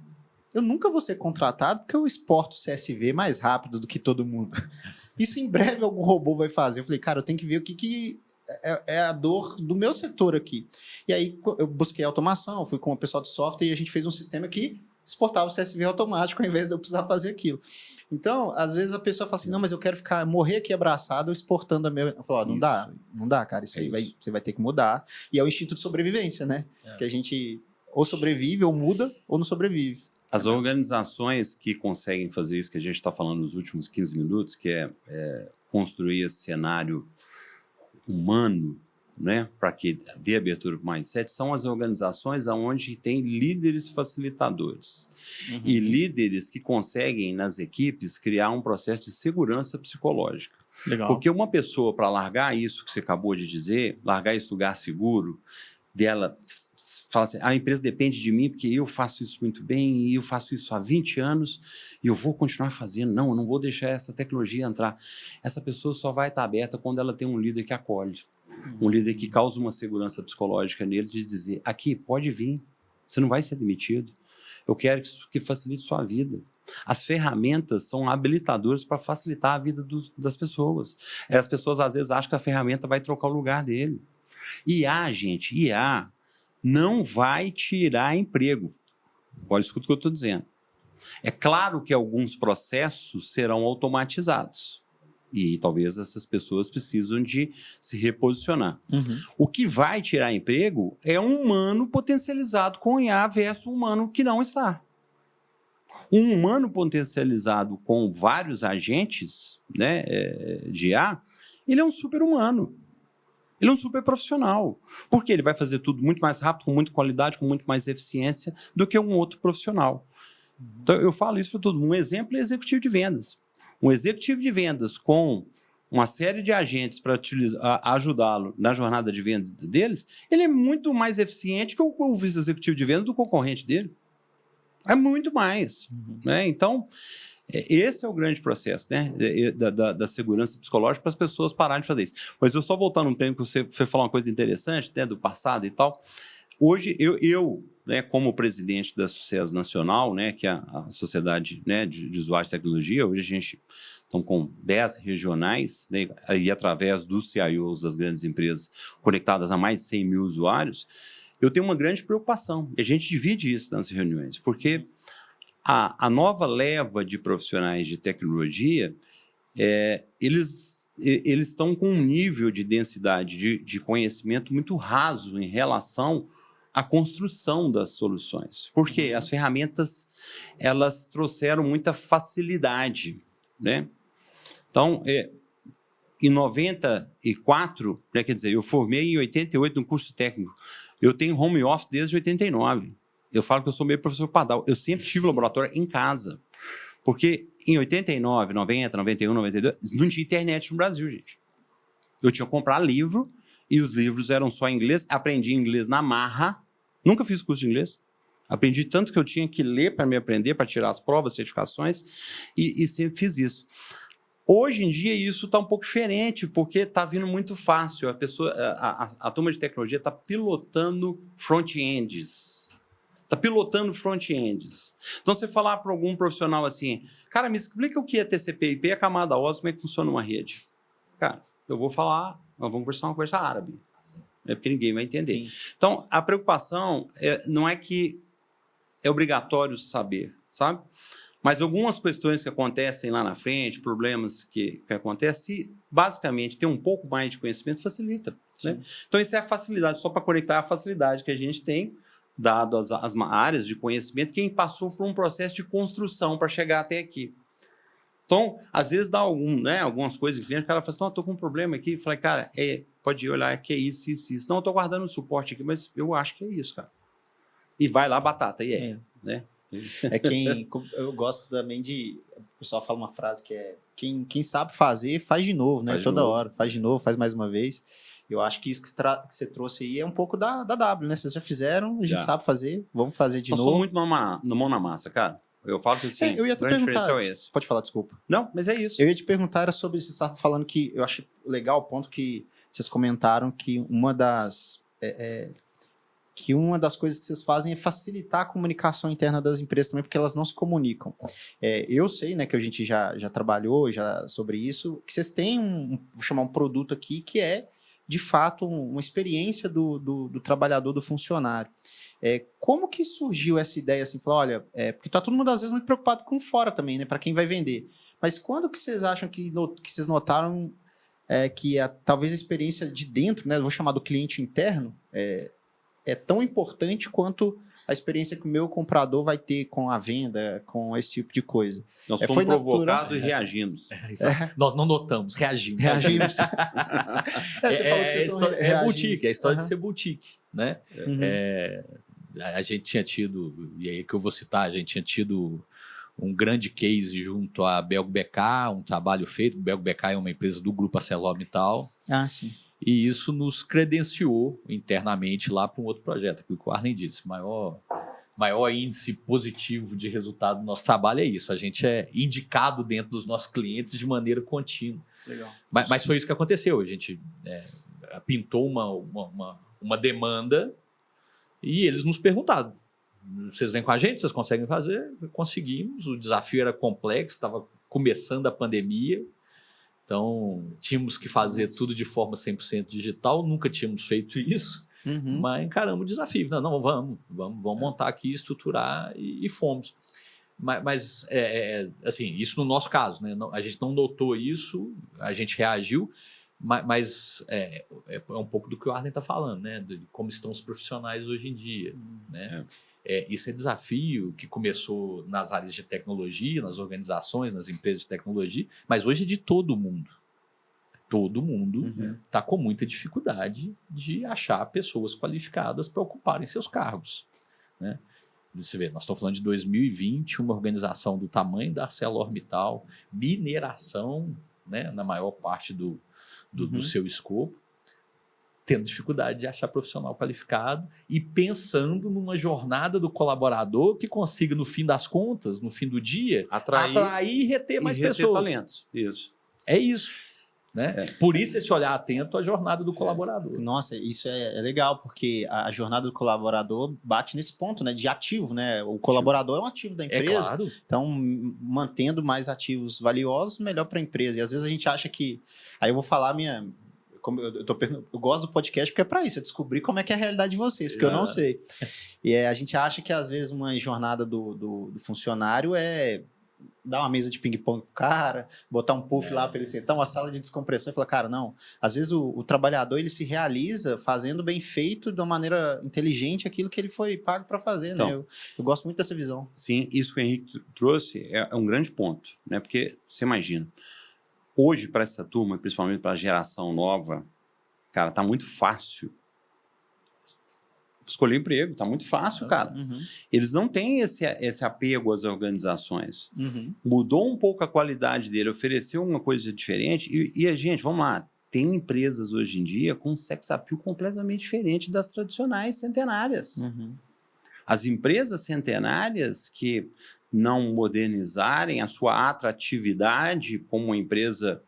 eu nunca vou ser contratado porque eu exporto CSV mais rápido do que todo mundo. Isso em breve algum robô vai fazer. Eu falei, cara, eu tenho que ver o que é a dor do meu setor aqui. E aí eu busquei automação, fui com o pessoal de software e a gente fez um sistema que exportava o CSV automático ao invés de eu precisar fazer aquilo. Então, às vezes a pessoa fala assim, não, mas eu quero morrer aqui abraçado exportando a meu... Eu falo, não dá, cara, isso aí você vai ter que mudar. E é o instinto de sobrevivência, né? Que a gente ou sobrevive, ou muda, ou não sobrevive. As organizações que conseguem fazer isso, que a gente está falando nos últimos 15 minutos, que é construir esse cenário humano, né, para que dê abertura para o mindset, são as organizações onde tem líderes facilitadores e líderes que conseguem, nas equipes, criar um processo de segurança psicológica. Legal. Porque uma pessoa, para largar isso que você acabou de dizer, largar esse lugar seguro, dela fala assim, a empresa depende de mim porque eu faço isso muito bem e eu faço isso há 20 anos e eu vou continuar fazendo. Não, eu não vou deixar essa tecnologia entrar. Essa pessoa só vai estar aberta quando ela tem um líder que acolhe. Um líder que causa uma segurança psicológica nele de dizer, aqui, pode vir, você não vai ser demitido. Eu quero que facilite sua vida. As ferramentas são habilitadoras para facilitar a vida das pessoas. As pessoas, às vezes, acham que a ferramenta vai trocar o lugar dele. IA não vai tirar emprego. Agora, escuta o que eu estou dizendo. É claro que alguns processos serão automatizados. E talvez essas pessoas precisam de se reposicionar. O que vai tirar emprego é um humano potencializado com IA versus um humano que não está. Um humano potencializado com vários agentes, né, de IA, ele é um super-humano. Ele é um super profissional. Porque ele vai fazer tudo muito mais rápido, com muita qualidade, com muito mais eficiência do que um outro profissional. Então, eu falo isso para todo mundo. Um exemplo é executivo de vendas. Um executivo de vendas com uma série de agentes para ajudá-lo na jornada de vendas deles, ele é muito mais eficiente que o vice-executivo de vendas do concorrente dele. É muito mais. Né? Então, esse é o grande processo, né, da segurança psicológica para as pessoas pararem de fazer isso. Mas eu só voltando um tempo, você falou uma coisa interessante, né, do passado e tal. Hoje, eu né, como presidente da Sucesso Nacional, né, que é a sociedade, né, de usuários de tecnologia, hoje a gente está com 10 regionais, né, e através dos CIOs das grandes empresas conectadas a mais de 100 mil usuários, eu tenho uma grande preocupação. E a gente divide isso nas reuniões, porque a nova leva de profissionais de tecnologia, eles estão com um nível de densidade de conhecimento muito raso em relação à construção das soluções. Porque as ferramentas, elas trouxeram muita facilidade, né? Então, em 94, né, quer dizer, eu formei em 88 no curso técnico. Eu tenho home office desde 89. Eu falo que eu sou meio professor Pardal. Eu sempre tive laboratório em casa. Porque em 89, 90, 91, 92, não tinha internet no Brasil, gente. Eu tinha que comprar livro, e os livros eram só em inglês. Aprendi inglês na marra. Nunca fiz curso de inglês. Aprendi tanto que eu tinha que ler para me aprender, para tirar as provas, certificações, e sempre fiz isso. Hoje em dia isso está um pouco diferente, porque está vindo muito fácil. A turma de tecnologia está pilotando front-ends. Está pilotando front-ends. Então, você falar para algum profissional assim, cara, me explica o que é TCP/IP, a camada OS, como é que funciona uma rede. Cara, eu vou falar, nós vamos conversar uma conversa árabe. Porque ninguém vai entender. Sim. Então, a preocupação não é que é obrigatório saber, sabe? Mas algumas questões que acontecem lá na frente, problemas que acontecem, basicamente, ter um pouco mais de conhecimento facilita. Né? Então, isso é a facilidade, só para conectar a facilidade que a gente tem, dado as áreas de conhecimento, quem passou por um processo de construção para chegar até aqui. Então, às vezes dá algumas coisas, o cliente, o cara fala assim, não, estou com um problema aqui. Eu falei, cara, pode ir olhar que é isso, isso, isso. Não, eu estou guardando o suporte aqui, mas eu acho que é isso, cara. E vai lá, batata, e né? Eu gosto também de... O pessoal fala uma frase que é quem sabe fazer, faz de novo, né? Toda hora, faz de novo, faz mais uma vez. Eu acho que isso que você trouxe aí é um pouco da W, né? Vocês já fizeram, a gente sabe fazer, vamos fazer de novo. Eu sou muito no mão na massa, cara. Eu falo que assim, eu ia te perguntar, é esse. Pode falar, desculpa. Não, mas é isso. Eu ia te perguntar, era sobre, você estava falando que, eu acho legal o ponto que vocês comentaram que uma das coisas que vocês fazem é facilitar a comunicação interna das empresas também, porque elas não se comunicam. Eu sei, né, que a gente já trabalhou sobre isso, que vocês têm vou chamar um produto aqui que é, de fato, uma experiência do trabalhador, do funcionário. Como que surgiu essa ideia, assim, falar, olha, porque tá todo mundo às vezes muito preocupado com fora também, né, para quem vai vender. Mas quando que vocês acham que vocês notaram que talvez a experiência de dentro, né, eu vou chamar do cliente interno, é tão importante quanto a experiência que o meu comprador vai ter com a venda, com esse tipo de coisa. Nós fomos provocados e reagimos. Nós não notamos, reagimos. Reagimos. Boutique, é a história de ser boutique, né? A gente tinha tido, e aí que eu vou citar, a gente tinha tido um grande case junto à Belgo BK, um trabalho feito. O Belgo BK é uma empresa do Grupo ArcelorMittal. Sim. E isso nos credenciou internamente lá para um outro projeto, que o Arlen disse, maior índice positivo de resultado do nosso trabalho é isso, a gente é indicado dentro dos nossos clientes de maneira contínua. Legal. Mas foi isso que aconteceu, a gente pintou uma demanda e eles nos perguntaram, vocês vêm com a gente, vocês conseguem fazer? Conseguimos, o desafio era complexo, estava começando a pandemia, então, tínhamos que fazer tudo de forma 100% digital, nunca tínhamos feito isso, mas encaramos o desafio. Não, vamos montar aqui, estruturar e fomos. Mas assim, isso no nosso caso, né? A gente não notou isso, a gente reagiu, mas é um pouco do que o Arlen está falando, né? De como estão os profissionais hoje em dia, né? Isso é desafio que começou nas áreas de tecnologia, nas organizações, nas empresas de tecnologia, mas hoje é de todo mundo. Todo mundo está com muita dificuldade de achar pessoas qualificadas para ocuparem seus cargos, né? Você vê, nós estamos falando de 2020, uma organização do tamanho da ArcelorMittal, mineração, né, na maior parte do seu escopo, tendo dificuldade de achar profissional qualificado e pensando numa jornada do colaborador que consiga, no fim das contas, no fim do dia, atrair e reter mais pessoas. Talentos. Isso. É isso. Né? Por isso esse olhar atento à jornada do colaborador. Nossa, isso é legal, porque a jornada do colaborador bate nesse ponto, né, de ativo, né? O colaborador é um ativo da empresa. Claro. Então, mantendo mais ativos valiosos, melhor para a empresa. E às vezes a gente acha que... Aí eu vou falar eu gosto do podcast porque é para isso, é descobrir como é que é a realidade de vocês, porque eu não sei. E a gente acha que às vezes uma jornada do funcionário é dar uma mesa de ping-pong pro cara, botar um puff lá para ele sentar, uma sala de descompressão e falar, cara, não. Às vezes o trabalhador ele se realiza fazendo bem feito, de uma maneira inteligente, aquilo que ele foi pago para fazer, então, né? Eu gosto muito dessa visão. Sim, isso que o Henrique trouxe é um grande ponto, né? Porque você imagina, hoje para essa turma, principalmente para a geração nova, cara, tá muito fácil escolher emprego, tá muito fácil, cara. Eles não têm esse apego às organizações. Mudou um pouco a qualidade dele, ofereceu uma coisa diferente e a gente, vamos lá, tem empresas hoje em dia com um sex appeal completamente diferente das tradicionais centenárias. As empresas centenárias que não modernizarem a sua atratividade como uma empresa,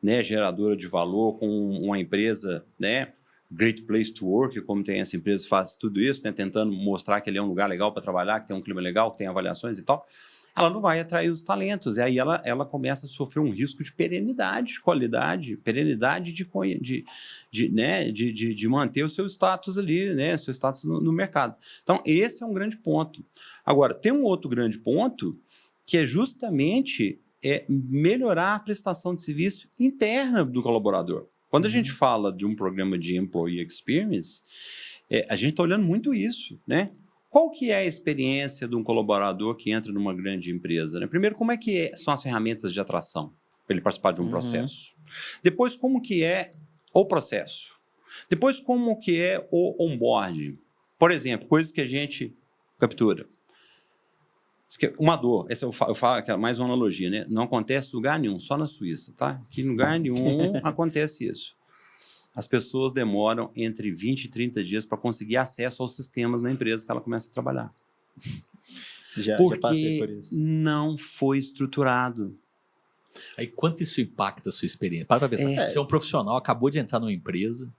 né, geradora de valor, com uma empresa, né, Great Place to Work, como tem essa empresa que faz tudo isso, né, tentando mostrar que ele é um lugar legal para trabalhar, que tem um clima legal, que tem avaliações e tal, ela não vai atrair os talentos. E aí ela começa a sofrer um risco de perenidade, de qualidade, perenidade de manter o seu status ali, né, seu status no mercado. Então, esse é um grande ponto. Agora, tem um outro grande ponto, que é justamente melhorar a prestação de serviço interna do colaborador. Quando a gente fala de um programa de Employee Experience, a gente está olhando muito isso, né? Qual que é a experiência de um colaborador que entra numa grande empresa, né? Primeiro, como é que são as ferramentas de atração para ele participar de um processo? Depois, como que é o processo? Depois, como que é o onboarding? Por exemplo, coisas que a gente captura. Uma dor, essa eu falo que é mais uma analogia, né? Não acontece em lugar nenhum, só na Suíça, tá? Que em lugar nenhum acontece isso. As pessoas demoram entre 20 e 30 dias para conseguir acesso aos sistemas na empresa que ela começa a trabalhar. Já passei por isso. Não foi estruturado. Aí quanto isso impacta a sua experiência? Para pensar, você é um profissional, acabou de entrar numa empresa,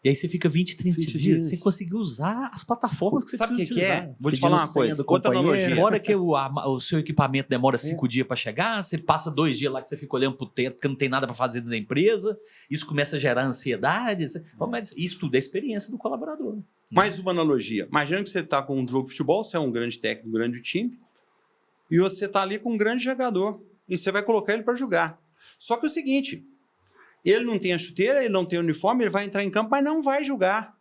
e aí você fica 20, 30 dias sem conseguir usar as plataformas que você precisa utilizar. Vou te falar uma coisa, outra analogia. Fora que o seu equipamento demora 5 dias para chegar, você passa 2 dias lá que você fica olhando para o teto porque não tem nada para fazer dentro da empresa, isso começa a gerar ansiedade. Mas isso tudo é experiência do colaborador. Mais uma analogia. Imagina que você está com um jogo de futebol, você é um grande técnico, um grande time, e você está ali com um grande jogador, e você vai colocar ele para jogar. Só que é o seguinte... Ele não tem a chuteira, ele não tem o uniforme, ele vai entrar em campo, mas não vai jogar.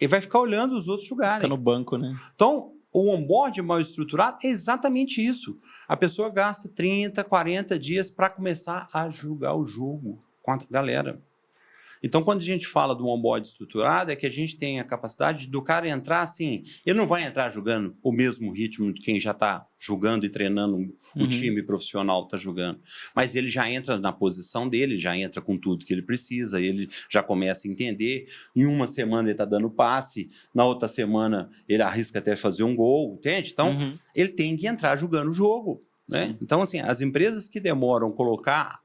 Ele vai ficar olhando os outros jogarem. Fica no banco, né? Então, o onboard mal estruturado é exatamente isso. A pessoa gasta 30, 40 dias para começar a jogar o jogo com a galera. Então, quando a gente fala do onboard estruturado, é que a gente tem a capacidade do cara entrar assim, ele não vai entrar jogando o mesmo ritmo de quem já está jogando e treinando o time profissional está jogando, mas ele já entra na posição dele, já entra com tudo que ele precisa, ele já começa a entender, em uma semana ele está dando passe, na outra semana ele arrisca até fazer um gol, entende? Então, ele tem que entrar jogando o jogo. Né? Então, assim, as empresas que demoram colocar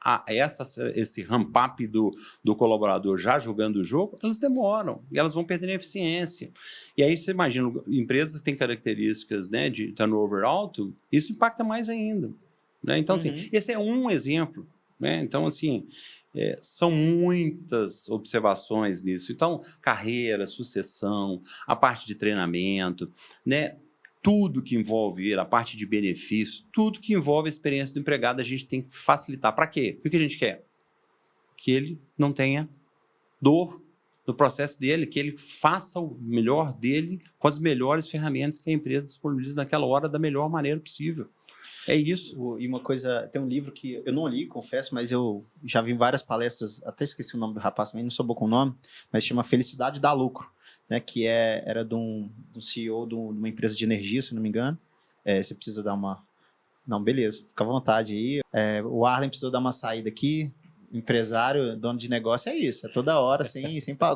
esse ramp-up do colaborador já jogando o jogo, elas demoram e elas vão perdendo eficiência. E aí você imagina, empresas que têm características, né, de turnover alto, isso impacta mais ainda. Né? Então, assim, esse é um exemplo. Né? Então, assim, são muitas observações nisso. Então, carreira, sucessão, a parte de treinamento, né? Tudo que envolve ele, a parte de benefício, tudo que envolve a experiência do empregado, a gente tem que facilitar. Para quê? O que a gente quer? Que ele não tenha dor, no processo dele, que ele faça o melhor dele com as melhores ferramentas que a empresa disponibiliza naquela hora da melhor maneira possível. É isso. E uma coisa, tem um livro que eu não li, confesso, mas eu já vi várias palestras, até esqueci o nome do rapaz também, não sou bom com o nome, mas chama Felicidade dá Lucro, né, que era de um CEO de uma empresa de energia, se não me engano. Você precisa dar uma... Não, beleza, fica à vontade aí. O Arlen precisou dar uma saída aqui. Empresário, dono de negócio é isso, é toda hora, sem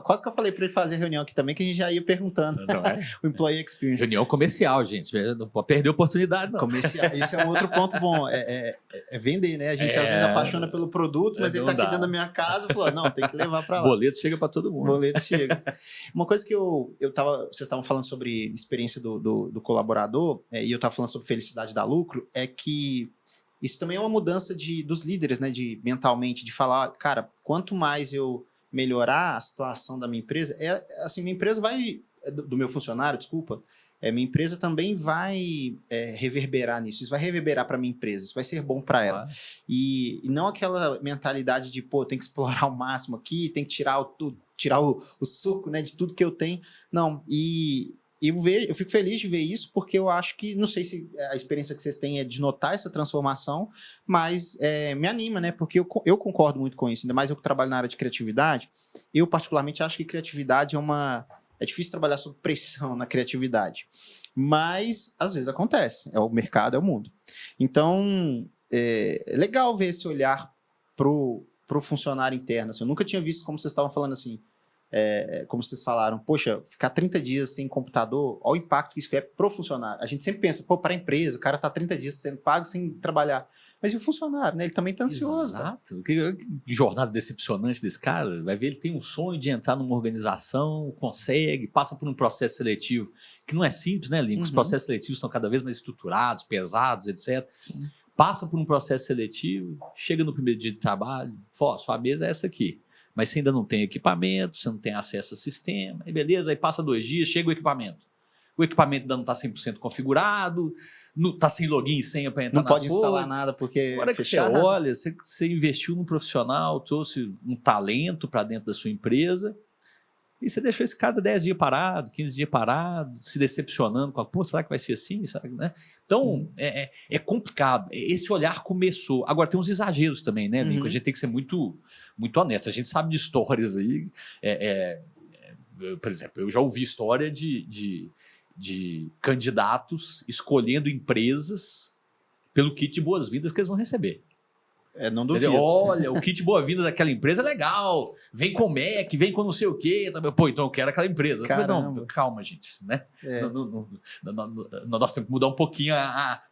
quase que eu falei para ele fazer reunião aqui também, que a gente já ia perguntando. Não é? O Employee Experience. Reunião comercial, gente. Não pode perder a oportunidade, não. Comercial. Isso é um outro ponto bom, é vender, né? A gente às vezes apaixona pelo produto, mas ele tá aqui dentro da minha casa e falou, não, tem que levar para lá. Boleto chega para todo mundo. Boleto chega. Uma coisa que vocês estavam falando sobre experiência do colaborador, e eu estava falando sobre felicidade dá lucro, é que isso também é uma mudança dos líderes, né? Mentalmente, de falar, cara, quanto mais eu melhorar a situação da minha empresa, assim, minha empresa vai, do meu funcionário, desculpa, minha empresa também vai reverberar nisso, isso vai reverberar para minha empresa, isso vai ser bom para ela. Claro. E não aquela mentalidade de, pô, tem que explorar o máximo aqui, tem que tirar o suco, né, de tudo que eu tenho. Não, eu fico feliz de ver isso, porque eu acho que, não sei se a experiência que vocês têm é de notar essa transformação, mas me anima, né? Porque eu concordo muito com isso, ainda mais eu que trabalho na área de criatividade. Eu, particularmente, acho que criatividade é difícil trabalhar sob pressão na criatividade, mas às vezes acontece, o mercado, é o mundo. Então, é legal ver esse olhar pro funcionário interno. Assim, eu nunca tinha visto, como vocês estavam falando assim, como vocês falaram, poxa, ficar 30 dias sem computador, olha o impacto que isso é pro funcionário. A gente sempre pensa, pô, para a empresa, o cara tá 30 dias sendo pago sem trabalhar. Mas e o funcionário, né? Ele também tá ansioso. Exato. Que jornada decepcionante desse cara. Vai ver, ele tem um sonho de entrar numa organização, consegue, passa por um processo seletivo, que não é simples, né, Lincoln? Os processos seletivos estão cada vez mais estruturados, pesados, etc. Sim. Passa por um processo seletivo, chega no primeiro dia de trabalho, fala, sua mesa é essa aqui. Mas você ainda não tem equipamento, você não tem acesso ao sistema, aí beleza, aí passa 2 dias, chega o equipamento. O equipamento ainda não está 100% configurado, está sem login e senha para entrar não pode instalar nada porque agora que você olha, você investiu num profissional, trouxe um talento para dentro da sua empresa e você deixou esse cara 10 dias parado, 15 dias parado, se decepcionando com pô, será que vai ser assim? Será que, né? Então, é complicado. Esse olhar começou. Agora, tem uns exageros também, né, Nico? A gente tem que ser muito, muito honesto. A gente sabe de histórias aí. Por exemplo, eu já ouvi história de candidatos escolhendo empresas pelo kit de boas-vindas que eles vão receber. Não duvido. Entendeu? Olha, o kit boa-vinda daquela empresa é legal, vem com Mac, vem com não sei o quê. Pô, então eu quero aquela empresa. Falei, não, calma, gente, né? Nós temos que mudar um pouquinho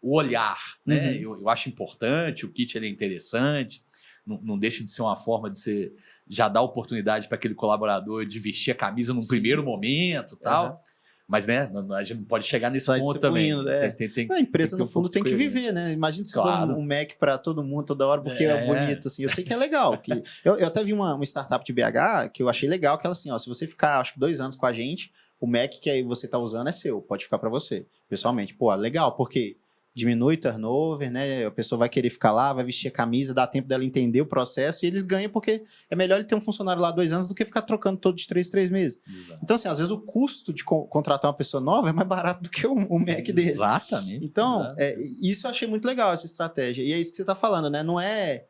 o olhar, né? Eu acho importante, o kit ele é interessante, não deixa de ser uma forma de você já dar oportunidade para aquele colaborador de vestir a camisa num primeiro momento e tal. Mas, né, a gente não pode chegar nesse ponto também. A empresa, no fundo, tem que viver, né? Imagina se claro. Um Mac para todo mundo, toda hora, porque é bonito, assim. Eu sei que é legal. Eu até vi uma startup de BH que eu achei legal, que ela assim, ó, se você ficar, acho que 2 anos com a gente, o Mac que aí você tá usando é seu, pode ficar para você, pessoalmente. Pô, legal, porque diminui turnover, né? A pessoa vai querer ficar lá, vai vestir a camisa, dá tempo dela entender o processo e eles ganham porque é melhor ele ter um funcionário lá 2 anos do que ficar trocando todo de 3 meses. Exato. Então, assim, às vezes o custo de contratar uma pessoa nova é mais barato do que o Mac dele. Exatamente. Então, isso eu achei muito legal, essa estratégia. E é isso que você está falando, né? Não é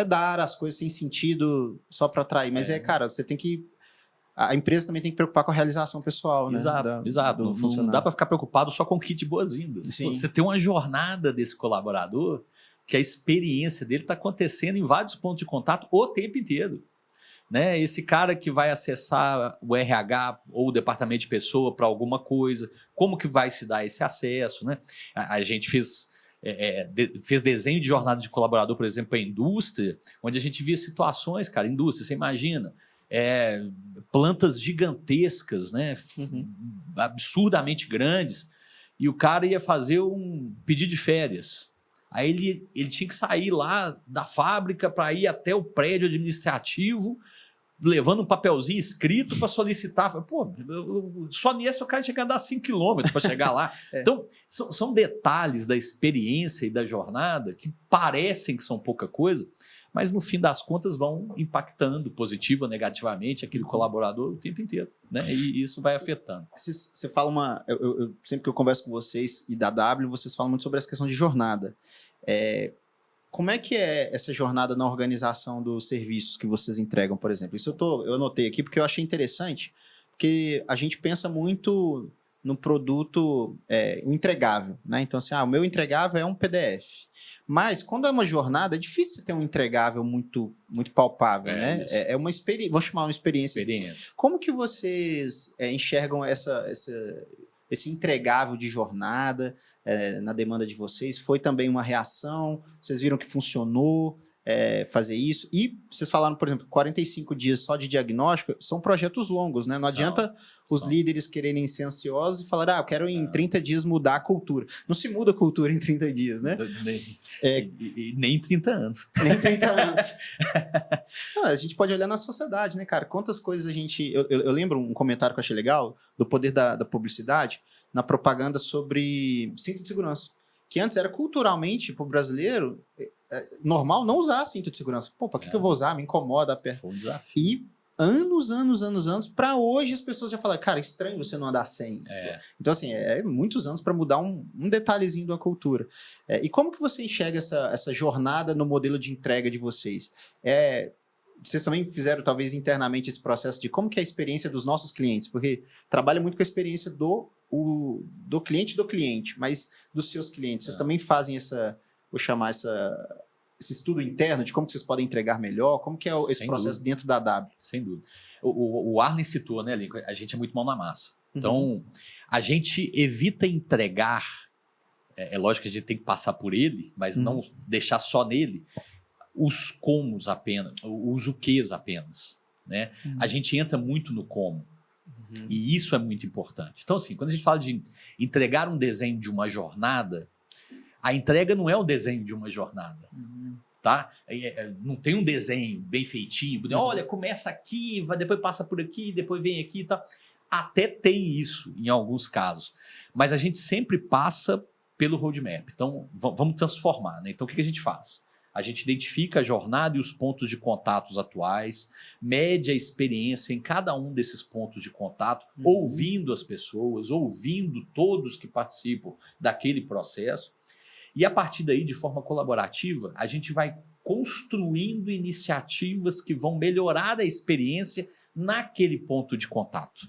dar as coisas sem sentido só para atrair, mas cara, você tem que... A empresa também tem que preocupar com a realização pessoal, né? Exato. Não dá para ficar preocupado só com o kit de boas-vindas. Você tem uma jornada desse colaborador que a experiência dele está acontecendo em vários pontos de contato o tempo inteiro. Né? Esse cara que vai acessar o RH ou o departamento de pessoa para alguma coisa, como que vai se dar esse acesso? Né? A gente fez desenho de jornada de colaborador, por exemplo, para a indústria, onde a gente via situações, cara, indústria, você imagina, plantas gigantescas, né? Absurdamente grandes, e o cara ia fazer um pedido de férias. Aí ele tinha que sair lá da fábrica para ir até o prédio administrativo levando um papelzinho escrito para solicitar. Pô, só nesse o cara tinha que andar 5 quilômetros para chegar lá. Então, são detalhes da experiência e da jornada que parecem que são pouca coisa, mas no fim das contas vão impactando positivo ou negativamente aquele colaborador o tempo inteiro, né? E isso vai afetando. Você fala sempre que eu converso com vocês e da W, vocês falam muito sobre essa questão de jornada. Como é que é essa jornada na organização dos serviços que vocês entregam, por exemplo? Isso eu anotei aqui porque eu achei interessante, porque a gente pensa muito no produto, o entregável, né? Então, assim, o meu entregável é um PDF. Mas, quando é uma jornada, é difícil ter um entregável muito, muito palpável, né? É uma experiência, vou chamar uma experiência. Como que vocês enxergam esse entregável de jornada na demanda de vocês? Foi também uma reação? Vocês viram que funcionou fazer isso? E vocês falaram, por exemplo, 45 dias só de diagnóstico, são projetos longos, né? Não adianta os líderes quererem ser ansiosos e falar, eu quero em 30 dias mudar a cultura. Não se muda a cultura em 30 dias, né? Nem em 30 anos. Nem 30 anos. A gente pode olhar na sociedade, né, cara? Quantas coisas a gente... Eu lembro um comentário que eu achei legal, do poder da publicidade, na propaganda sobre cinto de segurança. Que antes era culturalmente, para o brasileiro, normal não usar cinto de segurança. Pô, para que eu vou usar? Me incomoda a perna. Foi um desafio. E anos, para hoje as pessoas já falaram, cara, estranho você não andar sem. Então, assim, muitos anos para mudar um detalhezinho da cultura. E como que você enxerga essa jornada no modelo de entrega de vocês? Vocês também fizeram, talvez, internamente esse processo de como que é a experiência dos nossos clientes? Porque trabalha muito com a experiência do cliente, mas dos seus clientes. Vocês também fazem vou chamar esse estudo interno de como que vocês podem entregar melhor? Como que é esse processo dentro da W? Sem dúvida. O Arlen citou, né, Lincoln? A gente é muito mão na massa. Então, a gente evita entregar, é lógico que a gente tem que passar por ele, mas não deixar só nele os comos apenas, os o quês apenas, né? A gente entra muito no como. E isso é muito importante. Então, assim, quando a gente fala de entregar um desenho de uma jornada, a entrega não é o desenho de uma jornada, tá? Não tem um desenho bem feitinho, olha, começa aqui, depois passa por aqui, depois vem aqui e tal. Até tem isso em alguns casos, mas a gente sempre passa pelo roadmap. Então, vamos transformar, né? Então, o que a gente faz? A gente identifica a jornada e os pontos de contatos atuais, mede a experiência em cada um desses pontos de contato, ouvindo as pessoas, ouvindo todos que participam daquele processo. E a partir daí, de forma colaborativa, a gente vai construindo iniciativas que vão melhorar a experiência naquele ponto de contato.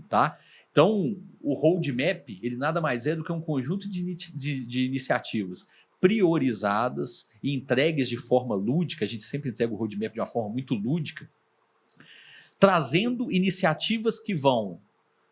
Tá? Então, o roadmap, ele nada mais é do que um conjunto de iniciativas priorizadas e entregues de forma lúdica. A gente sempre entrega o roadmap de uma forma muito lúdica, trazendo iniciativas que vão,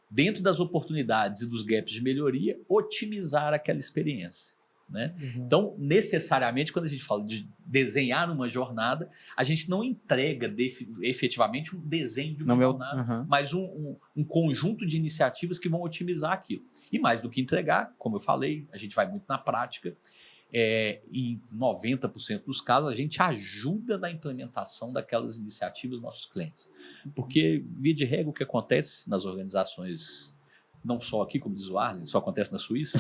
dentro das oportunidades e dos gaps de melhoria, otimizar aquela experiência, né? Então, necessariamente, quando a gente fala de desenhar uma jornada, a gente não entrega efetivamente um desenho de uma jornada, mas um conjunto de iniciativas que vão otimizar aquilo. E mais do que entregar, como eu falei, a gente vai muito na prática. Em 90% dos casos, a gente ajuda na implementação daquelas iniciativas dos nossos clientes. Porque, via de regra, o que acontece nas organizações, não só aqui, como diz o Arlen, só acontece na Suíça,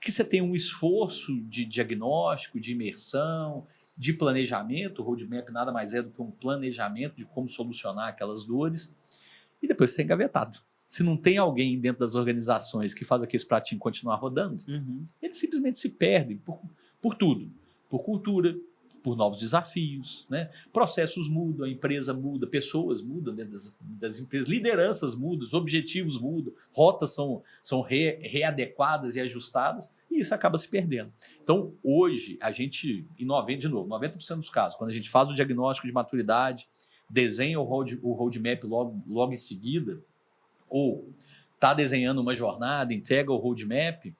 que você tem um esforço de diagnóstico, de imersão, de planejamento. O roadmap nada mais é do que um planejamento de como solucionar aquelas dores, e depois você é engavetado. Se não tem alguém dentro das organizações que faz aquele pratinho continuar rodando, eles simplesmente se perdem por tudo. Por cultura, por novos desafios, né? Processos mudam, a empresa muda, pessoas mudam dentro das empresas, lideranças mudam, os objetivos mudam, rotas são readequadas e ajustadas, e isso acaba se perdendo. Então, hoje, a gente, em 90% dos casos, quando a gente faz o diagnóstico de maturidade, desenha o roadmap logo em seguida, ou está desenhando uma jornada, entrega o roadmap,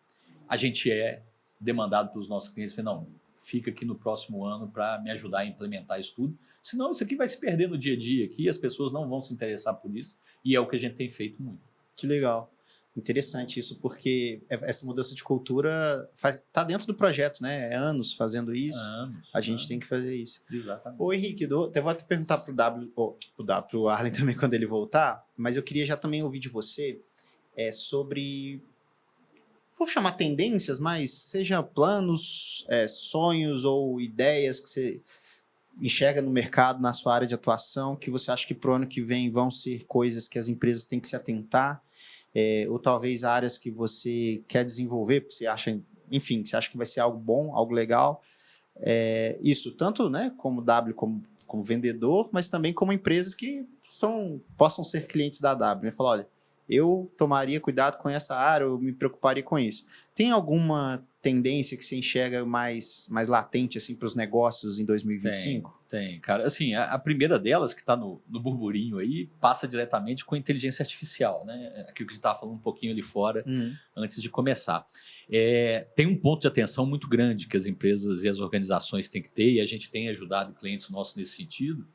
a gente é demandado pelos nossos clientes, não, fica aqui no próximo ano para me ajudar a implementar isso tudo, senão isso aqui vai se perder no dia a dia aqui, as pessoas não vão se interessar por isso, e é o que a gente tem feito muito. Que legal. Interessante isso, porque essa mudança de cultura está dentro do projeto, né? É anos fazendo isso. A gente tem que fazer isso. Exatamente. Ô, Henrique, até vou até perguntar pro Arlen também quando ele voltar, mas eu queria já também ouvir de você sobre, vou chamar tendências, mas seja planos, sonhos ou ideias que você enxerga no mercado, na sua área de atuação, que você acha que para o ano que vem vão ser coisas que as empresas têm que se atentar, ou talvez áreas que você quer desenvolver, porque você acha, enfim, você acha que vai ser algo bom, algo legal. Isso, tanto, né, como W, como vendedor, mas também como empresas que possam ser clientes da W. Né? Falar, olha, eu tomaria cuidado com essa área, eu me preocuparia com isso. Tem alguma tendência que você enxerga mais latente assim, para os negócios em 2025? Tem, cara. Assim, a primeira delas, que está no burburinho aí, passa diretamente com a inteligência artificial, né? Aquilo que a gente estava falando um pouquinho ali fora, antes de começar. Tem um ponto de atenção muito grande que as empresas e as organizações têm que ter, e a gente tem ajudado clientes nossos nesse sentido,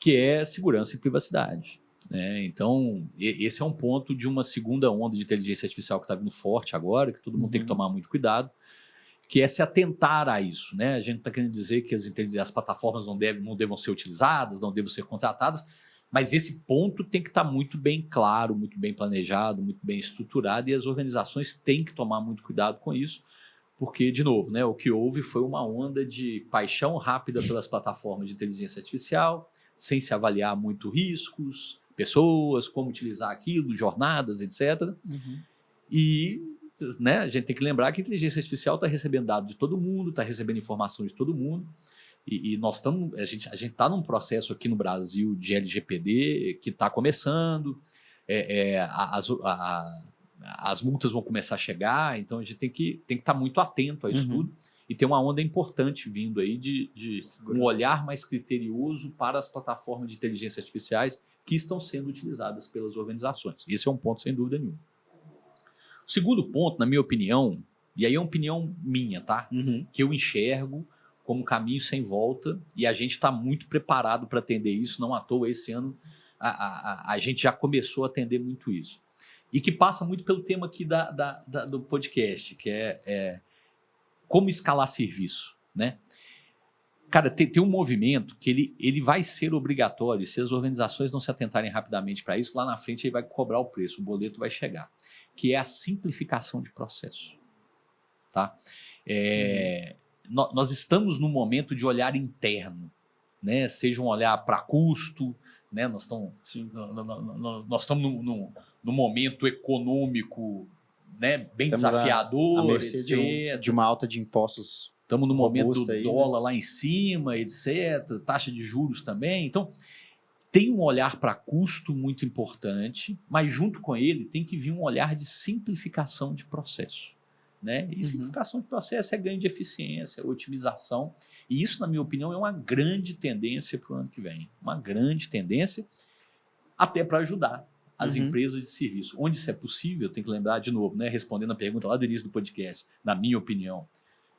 que é segurança e privacidade. Então, esse é um ponto de uma segunda onda de inteligência artificial que está vindo forte agora, que todo mundo tem que tomar muito cuidado, que é se atentar a isso. Né? A gente está querendo dizer que as plataformas não devam ser utilizadas, não devam ser contratadas, mas esse ponto tem que estar muito bem claro, muito bem planejado, muito bem estruturado, e as organizações têm que tomar muito cuidado com isso, porque, de novo, né, o que houve foi uma onda de paixão rápida pelas plataformas de inteligência artificial, sem se avaliar muito riscos, pessoas, como utilizar aquilo, jornadas, etc. E, né, a gente tem que lembrar que a inteligência artificial está recebendo dados de todo mundo, está recebendo informação de todo mundo, e a gente está num processo aqui no Brasil de LGPD que está começando, as multas vão começar a chegar, então a gente tem que estar muito atento a isso tudo. E tem uma onda importante vindo aí de um olhar mais criterioso para as plataformas de inteligência artificiais que estão sendo utilizadas pelas organizações. Esse é um ponto sem dúvida nenhuma. O segundo ponto, na minha opinião, e aí é uma opinião minha, tá? Que eu enxergo como um caminho sem volta, e a gente está muito preparado para atender isso, não à toa esse ano a gente já começou a atender muito isso. E que passa muito pelo tema aqui do podcast, que é como escalar serviço, né? Cara, tem um movimento que ele vai ser obrigatório, se as organizações não se atentarem rapidamente para isso, lá na frente ele vai cobrar o preço, o boleto vai chegar, que é a simplificação de processo. Tá? Nós estamos num momento de olhar interno, né? Seja um olhar para custo, né? Nós estamos num momento econômico, né, bem desafiador, a mercê de uma alta de impostos. Estamos no momento do aí, dólar, né, lá em cima, etc. Taxa de juros também. Então, tem um olhar para custo muito importante, mas junto com ele tem que vir um olhar de simplificação de processo. Né? E simplificação de processo é ganho de eficiência, otimização. E isso, na minha opinião, é uma grande tendência para o ano que vem. Uma grande tendência, até para ajudar as empresas de serviço. Onde isso é possível, tem que lembrar de novo, né? Respondendo a pergunta lá do início do podcast, na minha opinião,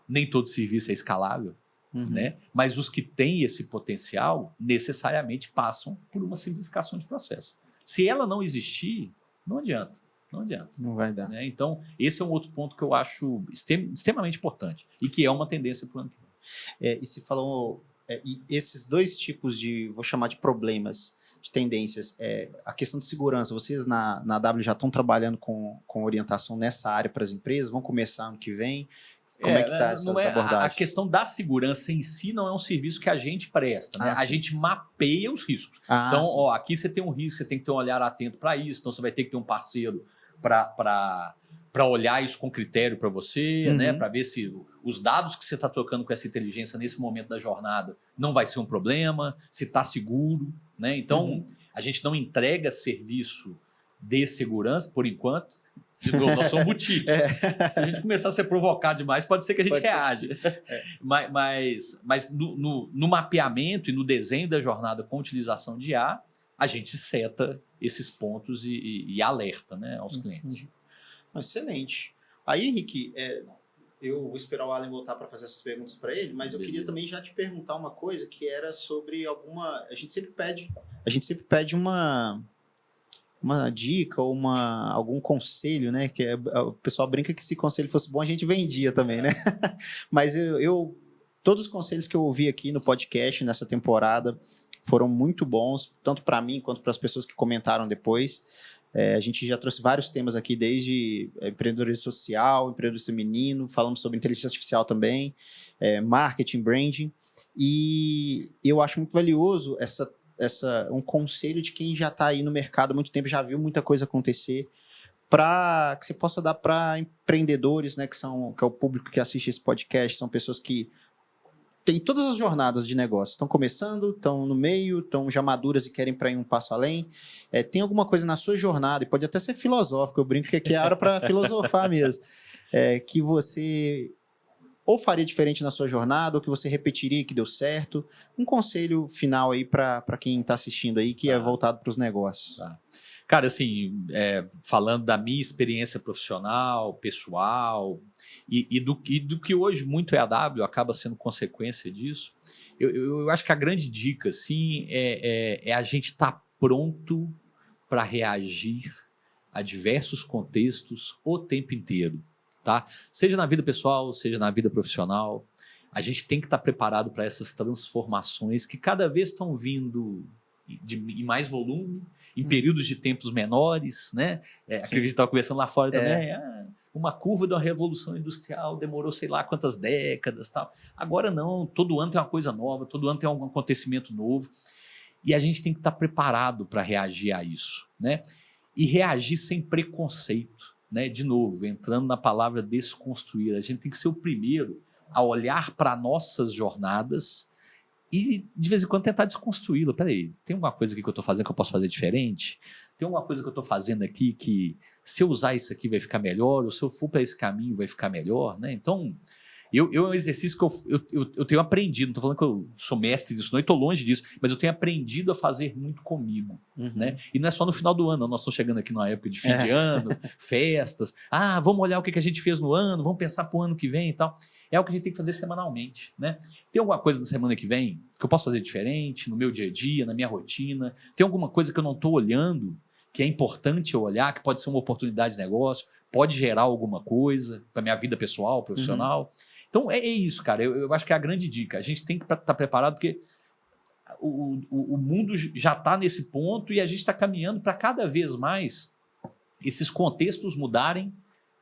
nem todo serviço é escalável, né? Mas os que têm esse potencial necessariamente passam por uma simplificação de processo. Se ela não existir, não adianta. Não adianta. Não vai dar. Né? Então, esse é um outro ponto que eu acho extremamente importante e que é uma tendência para o ano que vem. E se falou, e esses dois tipos de, vou chamar de problemas, de tendências, a questão de segurança, vocês na W já estão trabalhando com orientação nessa área para as empresas, vão começar ano que vem? Como é que está essas abordagens? A questão da segurança em si não é um serviço que a gente presta, né? A gente mapeia os riscos. Então, aqui você tem um risco, você tem que ter um olhar atento para isso, então você vai ter que ter um parceiro para olhar isso com critério para você, né? Para ver se os dados que você está trocando com essa inteligência nesse momento da jornada não vai ser um problema, se está seguro, né? Então, a gente não entrega serviço de segurança, por enquanto. De novo, nós somos boutique. Se a gente começar a ser provocado demais, pode ser que a gente reage. Mas no mapeamento e no desenho da jornada com utilização de IA, a gente seta esses pontos e alerta, né, aos clientes. Excelente. Aí, Henrique, eu vou esperar o Arlen voltar para fazer essas perguntas para ele, mas eu queria também já te perguntar uma coisa que era sobre alguma... A gente sempre pede uma uma dica ou algum conselho, né? Que o pessoal brinca que se conselho fosse bom, a gente vendia também, né? Mas todos os conselhos que eu ouvi aqui no podcast nessa temporada foram muito bons, tanto para mim quanto para as pessoas que comentaram depois. A gente já trouxe vários temas aqui, desde empreendedorismo social, empreendedorismo feminino, falamos sobre inteligência artificial também, marketing, branding, e eu acho muito valioso um conselho de quem já está aí no mercado há muito tempo, já viu muita coisa acontecer, para que você possa dar para empreendedores, né, que é o público que assiste esse podcast, são pessoas que têm todas as jornadas de negócio, estão começando, estão no meio, estão já maduras e querem para ir um passo além. Tem alguma coisa na sua jornada, e pode até ser filosófico, eu brinco que aqui é a hora para filosofar mesmo, que você ou faria diferente na sua jornada, ou que você repetiria que deu certo. Um conselho final aí para quem está assistindo aí, que é voltado para os negócios. Tá. Cara, assim, falando da minha experiência profissional, pessoal, e do que hoje muito é a W, acaba sendo consequência disso, eu acho que a grande dica, assim, é a gente estar pronto para reagir a diversos contextos o tempo inteiro, tá? Seja na vida pessoal, seja na vida profissional, a gente tem que estar preparado para essas transformações que cada vez estão vindo em mais volume, em períodos de tempos menores, né? Aquilo que a gente estava conversando lá fora também, uma curva da revolução industrial demorou sei lá quantas décadas, tal. Agora não, todo ano tem uma coisa nova, todo ano tem algum acontecimento novo, e a gente tem que estar preparado para reagir a isso, né? E reagir sem preconceito, né? De novo, entrando na palavra desconstruir, a gente tem que ser o primeiro a olhar para nossas jornadas e, de vez em quando, tentar desconstruí-la. Peraí, tem alguma coisa aqui que eu estou fazendo que eu posso fazer diferente? Tem alguma coisa que eu estou fazendo aqui que, se eu usar isso aqui, vai ficar melhor? Ou se eu for para esse caminho, vai ficar melhor? Né? Então, é um exercício que eu tenho aprendido. Não estou falando que eu sou mestre disso, não estou longe disso, mas eu tenho aprendido a fazer muito comigo. Né? E não é só no final do ano. Nós estamos chegando aqui numa época de fim de ano, festas. Vamos olhar o que a gente fez no ano, vamos pensar para o ano que vem e tal. É o que a gente tem que fazer semanalmente, né? Tem alguma coisa na semana que vem que eu posso fazer diferente no meu dia a dia, na minha rotina? Tem alguma coisa que eu não estou olhando, que é importante eu olhar, que pode ser uma oportunidade de negócio, pode gerar alguma coisa para minha vida pessoal, profissional? Então, é isso, cara. Eu acho que é a grande dica. A gente tem que estar preparado, porque o mundo já está nesse ponto e a gente está caminhando para cada vez mais esses contextos mudarem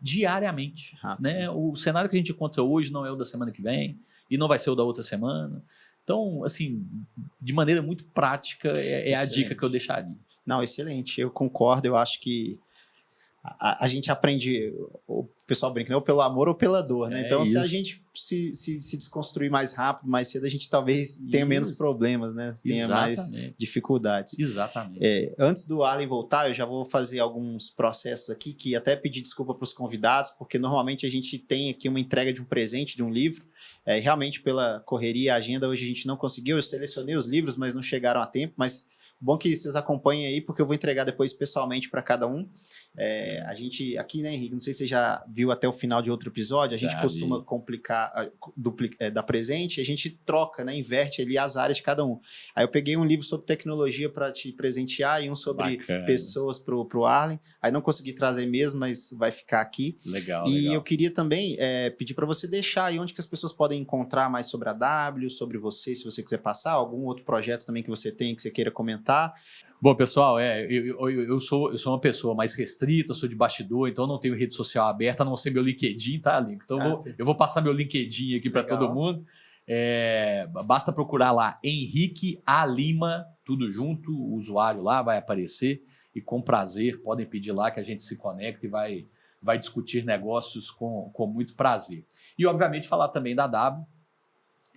diariamente, né? O cenário que a gente encontra hoje não é o da semana que vem e não vai ser o da outra semana. Então, assim, de maneira muito prática, é a dica que eu deixaria. Não, excelente. Eu concordo. Eu acho que a gente aprende, o pessoal brinca, ou pelo amor ou pela dor, né? Então, se a gente se desconstruir mais rápido, mais cedo, a gente talvez tenha menos problemas, né? Tenha mais dificuldades. Exatamente. Antes do Arlen voltar, eu já vou fazer alguns processos aqui, que até pedir desculpa para os convidados, porque normalmente a gente tem aqui uma entrega de um presente, de um livro. Realmente, pela correria e agenda, hoje a gente não conseguiu. Eu selecionei os livros, mas não chegaram a tempo, mas bom que vocês acompanhem aí, porque eu vou entregar depois pessoalmente para cada um. A gente, aqui, né, Henrique, não sei se você já viu até o final de outro episódio, a gente costuma dar presente, a gente troca, né, inverte ali as áreas de cada um. Aí eu peguei um livro sobre tecnologia para te presentear e um sobre pessoas pro Arlen. Aí não consegui trazer mesmo, mas vai ficar aqui. Legal. Eu queria também pedir para você deixar aí onde que as pessoas podem encontrar mais sobre a W, sobre você, se você quiser passar, algum outro projeto também que você tem, que você queira comentar. Bom, pessoal, eu sou uma pessoa mais restrita, sou de bastidor, então não tenho rede social aberta, a não ser meu LinkedIn, tá, Link? Então eu vou passar meu LinkedIn aqui para todo mundo. Basta procurar lá, Henrique A. Lima, tudo junto, o usuário lá vai aparecer e com prazer podem pedir lá que a gente se conecte e vai discutir negócios com muito prazer. E, obviamente, falar também da W.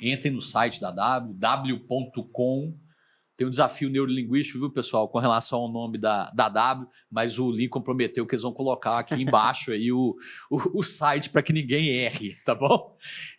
Entrem no site da w.com. Tem um desafio neurolinguístico, viu, pessoal, com relação ao nome da W, mas o Lincoln prometeu que eles vão colocar aqui embaixo aí o site para que ninguém erre, tá bom?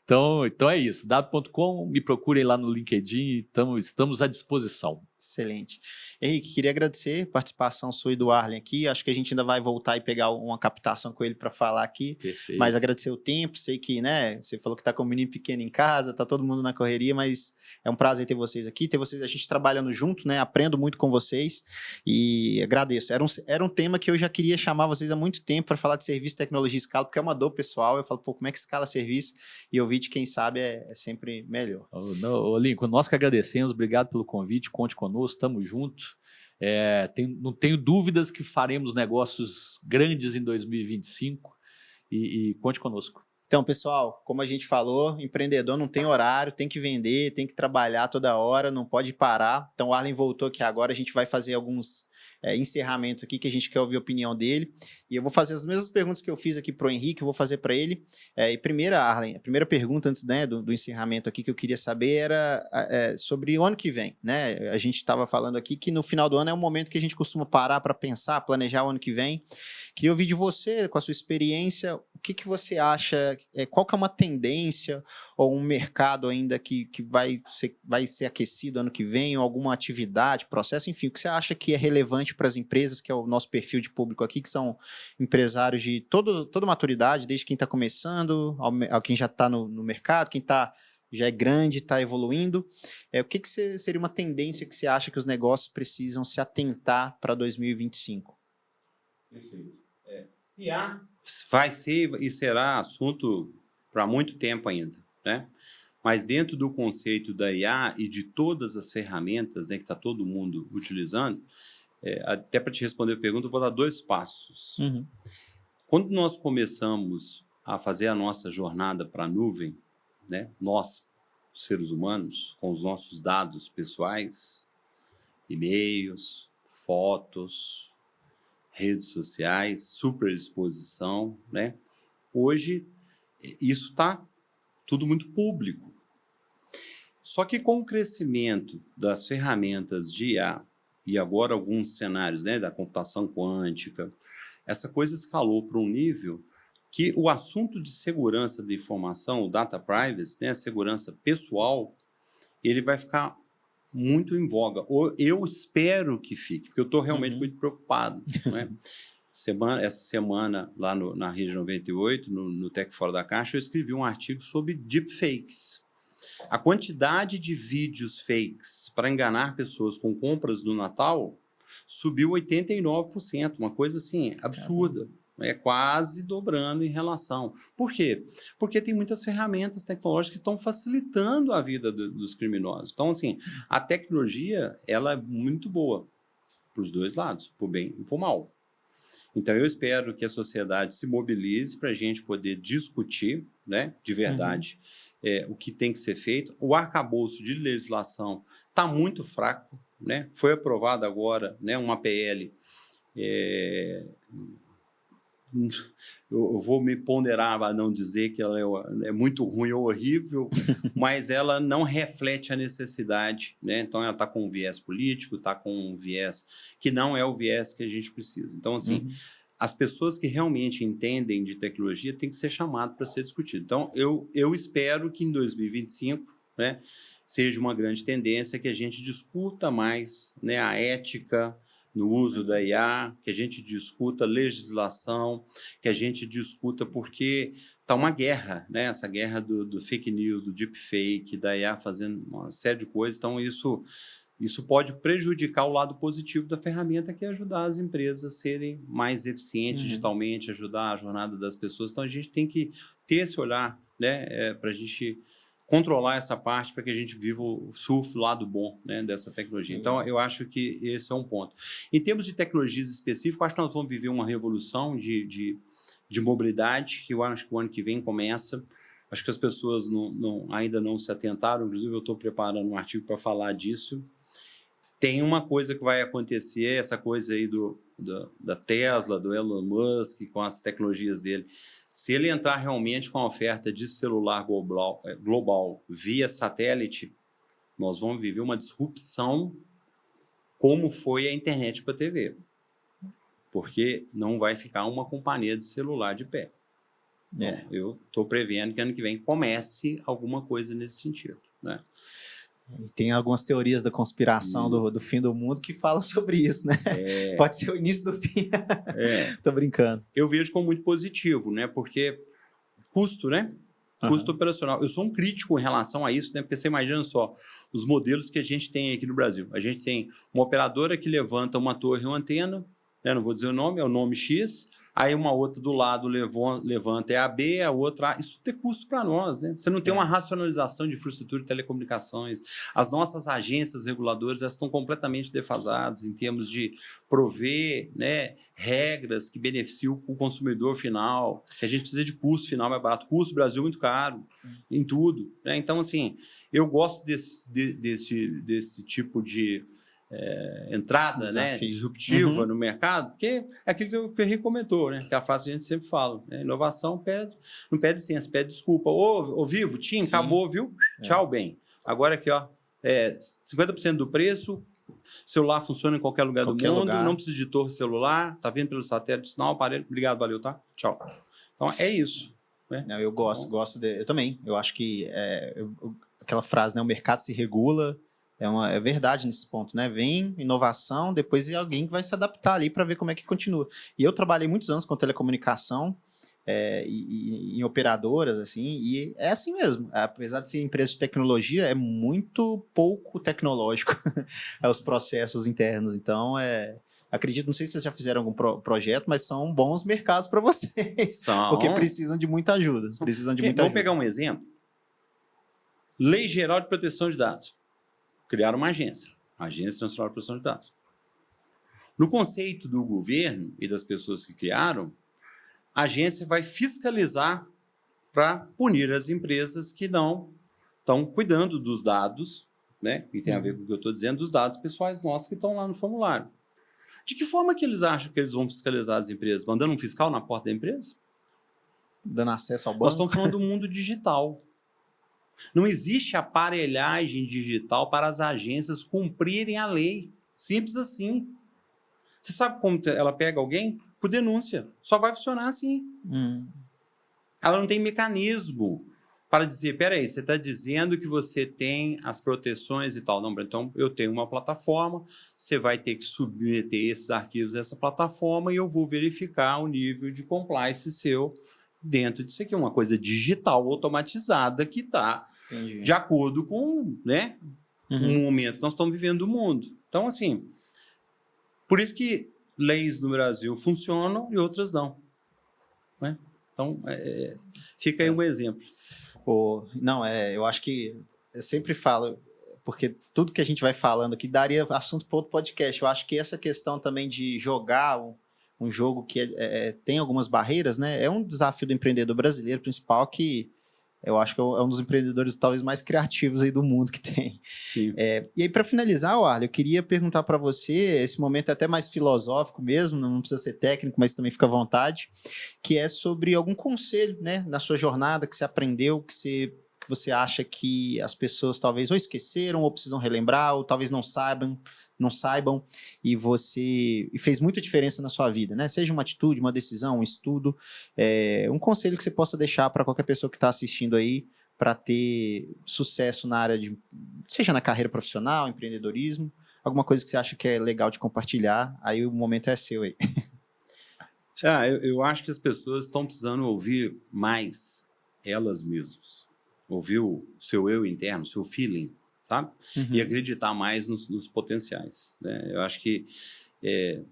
Então é isso. Dado.com, me procurem lá no LinkedIn, estamos à disposição. Excelente. Henrique, queria agradecer a participação sua e do Arlen aqui. Acho que a gente ainda vai voltar e pegar uma captação com ele para falar aqui. Perfeito. Mas agradecer o tempo. Sei que, né, você falou que está com um menino pequeno em casa, tá todo mundo na correria, mas é um prazer ter vocês aqui, ter vocês, a gente trabalhando junto, né? Aprendo muito com vocês e agradeço. Era um tema que eu já queria chamar vocês há muito tempo para falar de serviço, tecnologia e escala, porque é uma dor pessoal. Eu falo, pô, como é que escala serviço? E ouvir de quem sabe é sempre melhor. Ô, Lincoln, nós que agradecemos, obrigado pelo convite, conte conosco, estamos juntos. Não tenho dúvidas que faremos negócios grandes em 2025 e conte conosco. Então, pessoal, como a gente falou, empreendedor não tem horário, tem que vender, tem que trabalhar toda hora, não pode parar. Então, o Arlen voltou aqui agora, a gente vai fazer alguns encerramentos aqui que a gente quer ouvir a opinião dele. E eu vou fazer as mesmas perguntas que eu fiz aqui para o Henrique, eu vou fazer para ele. E primeira, Arlen, a primeira pergunta antes, né, do encerramento aqui que eu queria saber era sobre o ano que vem, né? A gente estava falando aqui que no final do ano é um momento que a gente costuma parar para pensar, planejar o ano que vem. Queria ouvir de você, com a sua experiência, o que você acha, qual que é uma tendência ou um mercado ainda que vai ser aquecido ano que vem, ou alguma atividade, processo, enfim, o que você acha que é relevante para as empresas, que é o nosso perfil de público aqui, que são empresários de toda maturidade, desde quem está começando, ao quem já está no mercado, quem já é grande, está evoluindo. O que seria uma tendência que você acha que os negócios precisam se atentar para 2025? Perfeito. IA vai ser e será assunto para muito tempo ainda, né? Mas dentro do conceito da IA e de todas as ferramentas, né, que está todo mundo utilizando, até para te responder a pergunta, eu vou dar 2 passos. Uhum. Quando nós começamos a fazer a nossa jornada para a nuvem, né, nós, seres humanos, com os nossos dados pessoais, e-mails, fotos, redes sociais, superexposição, né? Hoje, isso está tudo muito público. Só que com o crescimento das ferramentas de IA e agora alguns cenários, né, da computação quântica, essa coisa escalou para um nível que o assunto de segurança da informação, o data privacy, né, a segurança pessoal, ele vai ficar muito em voga. Eu espero que fique, porque eu estou realmente muito preocupado. Né? Essa semana, lá na Rede 98, no Tech Fora da Caixa, eu escrevi um artigo sobre deepfakes. A quantidade de vídeos fakes para enganar pessoas com compras do Natal subiu 89%, uma coisa assim absurda. Quase dobrando em relação. Por quê? Porque tem muitas ferramentas tecnológicas que estão facilitando a vida dos criminosos. Então, assim, a tecnologia, ela é muito boa para os 2 lados, para o bem e para o mal. Então, eu espero que a sociedade se mobilize para a gente poder discutir, né, de verdade, o que tem que ser feito. O arcabouço de legislação está muito fraco, né? Foi aprovada agora, né, uma PL. Eu vou me ponderar a não dizer que ela é muito ruim ou horrível, mas ela não reflete a necessidade, né? Então, ela está com um viés político, está com um viés que não é o viés que a gente precisa. Então, assim, as pessoas que realmente entendem de tecnologia têm que ser chamadas para ser discutido. Então, eu espero que em 2025, né, seja uma grande tendência que a gente discuta mais, né, a ética no uso da IA, que a gente discuta legislação, que a gente discuta porque está uma guerra, né? Essa guerra do fake news, do deepfake, da IA fazendo uma série de coisas. Então, isso pode prejudicar o lado positivo da ferramenta, que é ajudar as empresas a serem mais eficientes digitalmente, ajudar a jornada das pessoas. Então, a gente tem que ter esse olhar, né, para a gente controlar essa parte para que a gente surfe o lado bom, né, dessa tecnologia. Então, eu acho que esse é um ponto. Em termos de tecnologias específicas, acho que nós vamos viver uma revolução de mobilidade, que eu acho que o ano que vem começa. Acho que as pessoas ainda não se atentaram, inclusive eu estou preparando um artigo para falar disso. Tem uma coisa que vai acontecer, essa coisa aí da Tesla, do Elon Musk, com as tecnologias dele. Se ele entrar realmente com a oferta de celular global via satélite, nós vamos viver uma disrupção como foi a internet para a TV. Porque não vai ficar uma companhia de celular de pé. É. Então, eu estou prevendo que ano que vem comece alguma coisa nesse sentido, né? E tem algumas teorias da conspiração do fim do mundo que falam sobre isso, né? Pode ser o início do fim. Tô brincando. Eu vejo como muito positivo, né? Porque custo, né? Custo operacional. Eu sou um crítico em relação a isso, né? Porque você imagina só os modelos que a gente tem aqui no Brasil. A gente tem uma operadora que levanta uma torre e uma antena, né? Não vou dizer o nome, é o nome X. Aí uma outra do lado levanta é a B, a outra A. Isso tem custo para nós, né? Você não tem uma racionalização de infraestrutura de telecomunicações. As nossas agências reguladoras elas estão completamente defasadas em termos de prover, né, regras que beneficiam o consumidor final. Que a gente precisa de custo final mais barato. Custo do Brasil é muito caro em tudo, né? Então, assim, eu gosto desse tipo de entrada, né, disruptiva no mercado, porque é aquilo que o Henrique comentou, né, que a frase a gente sempre fala, né, inovação não pede licença, pede desculpa. Ô Vivo, Tim, acabou, viu? Tchau, bem. Agora aqui, ó, 50% do preço, celular funciona em qualquer lugar do mundo, não precisa de torre celular, tá vindo pelo satélite, sinal, aparelho, obrigado, valeu, tá? Tchau. Então, é isso. Né? Não, eu gosto eu também, eu acho que aquela frase, né, o mercado se regula, é verdade nesse ponto, né? Vem inovação, depois alguém vai se adaptar ali para ver como é que continua. E eu trabalhei muitos anos com telecomunicação e em operadoras, assim, e é assim mesmo. Apesar de ser empresa de tecnologia, é muito pouco tecnológico os processos internos. Então, acredito, não sei se vocês já fizeram algum projeto, mas são bons mercados para vocês, porque precisam de muita ajuda. Vamos pegar um exemplo. Lei Geral de Proteção de Dados. Criaram uma agência, a Agência Nacional de Proteção de Dados. No conceito do governo e das pessoas que criaram, a agência vai fiscalizar para punir as empresas que não estão cuidando dos dados, né? E tem a ver com o que eu estou dizendo, dos dados pessoais nossos que estão lá no formulário. De que forma que eles acham que eles vão fiscalizar as empresas? Mandando um fiscal na porta da empresa? Dando acesso ao banco? Nós estamos falando do mundo digital. Não existe aparelhagem digital para as agências cumprirem a lei. Simples assim. Você sabe como ela pega alguém? Por denúncia. Só vai funcionar assim. Ela não tem mecanismo para dizer, peraí, você está dizendo que você tem as proteções e tal. Não, então eu tenho uma plataforma, você vai ter que submeter esses arquivos a essa plataforma e eu vou verificar o nível de compliance seu dentro disso aqui. Uma coisa digital, automatizada, que está de acordo com, né, um momento que nós estamos vivendo do mundo. Então, assim, por isso que leis no Brasil funcionam e outras não. Né? Então, fica aí um exemplo. Eu acho que eu sempre falo, porque tudo que a gente vai falando aqui daria assunto para outro podcast. Eu acho que essa questão também de jogar um jogo que tem algumas barreiras, né? É um desafio do empreendedor brasileiro principal, que eu acho que é um dos empreendedores talvez mais criativos aí do mundo que tem. Sim. E aí, para finalizar, Arlen, eu queria perguntar para você, esse momento é até mais filosófico mesmo, não precisa ser técnico, mas também fica à vontade, que é sobre algum conselho, né, na sua jornada que você aprendeu, que você acha que as pessoas talvez ou esqueceram, ou precisam relembrar, ou talvez não saibam, e fez muita diferença na sua vida, né? Seja uma atitude, uma decisão, um estudo, um conselho que você possa deixar para qualquer pessoa que está assistindo aí, para ter sucesso na área seja na carreira profissional, empreendedorismo, alguma coisa que você acha que é legal de compartilhar, aí o momento é seu aí. Eu acho que as pessoas estão precisando ouvir mais elas mesmas. Ouvir o seu eu interno, o seu feeling, sabe? E acreditar mais nos potenciais. Né? Eu acho que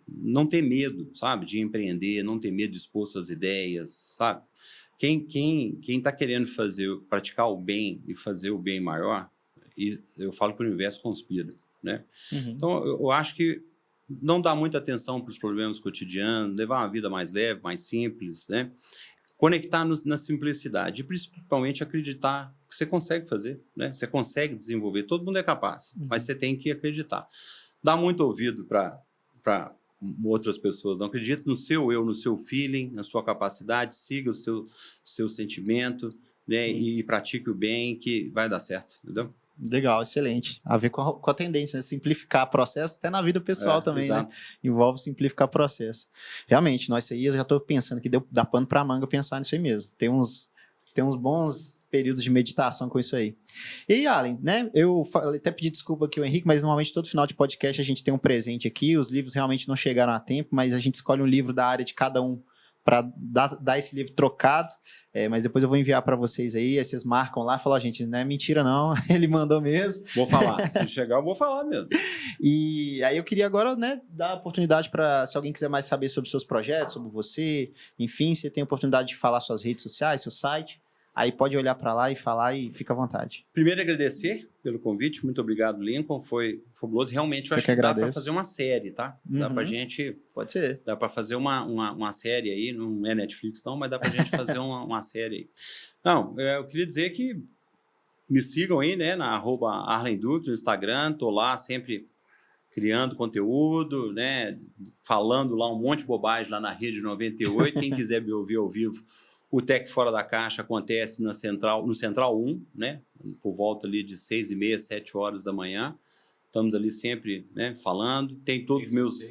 não ter medo, sabe, de empreender, não ter medo de expor suas ideias, sabe? Quem está querendo praticar o bem e fazer o bem maior, e eu falo que o universo conspira, né? Então, eu acho que não dá muita atenção para os problemas cotidianos, levar uma vida mais leve, mais simples, né? Conectar na simplicidade e principalmente acreditar que você consegue fazer, né? Você consegue desenvolver, todo mundo é capaz, mas você tem que acreditar. Dá muito ouvido para outras pessoas, não acredite no seu eu, no seu feeling, na sua capacidade, siga o seu sentimento, né? E pratique o bem, que vai dar certo, entendeu? Legal, excelente. A ver com a tendência, né? Simplificar processo, até na vida pessoal também, né? Exato. Envolve simplificar processo. Realmente, nós aí, eu já estou pensando que dá pano para manga pensar nisso aí mesmo. Tem uns bons períodos de meditação com isso aí. E aí, Allen, né? Eu até pedi desculpa aqui ao Henrique, mas normalmente todo final de podcast a gente tem um presente aqui. Os livros realmente não chegaram a tempo, mas a gente escolhe um livro da área de cada um para dar esse livro trocado, mas depois eu vou enviar para vocês aí vocês marcam lá e falam, gente, não é mentira não, ele mandou mesmo. Vou falar, se chegar eu vou falar mesmo. E aí eu queria agora, né, dar a oportunidade para, se alguém quiser mais saber sobre seus projetos, sobre você, enfim, você tem a oportunidade de falar suas redes sociais, seu site, aí pode olhar para lá e falar e fica à vontade. Primeiro, agradecer pelo convite. Muito obrigado, Lincoln. Foi fabuloso. Realmente, eu acho que dá para fazer uma série, tá? Dá pra gente... Pode ser. Dá para fazer uma série aí. Não é Netflix, não, mas dá pra gente fazer uma série aí. Não, eu queria dizer que me sigam aí, né? Na @ArlenDuque no Instagram. Tô lá sempre criando conteúdo, né? Falando lá um monte de bobagem lá na Rede 98. Quem quiser me ouvir ao vivo, o Tech Fora da Caixa acontece no Central 1, né? Por volta ali de 6h30, 7 horas da manhã. Estamos ali sempre, né, falando. Tem todos os meus...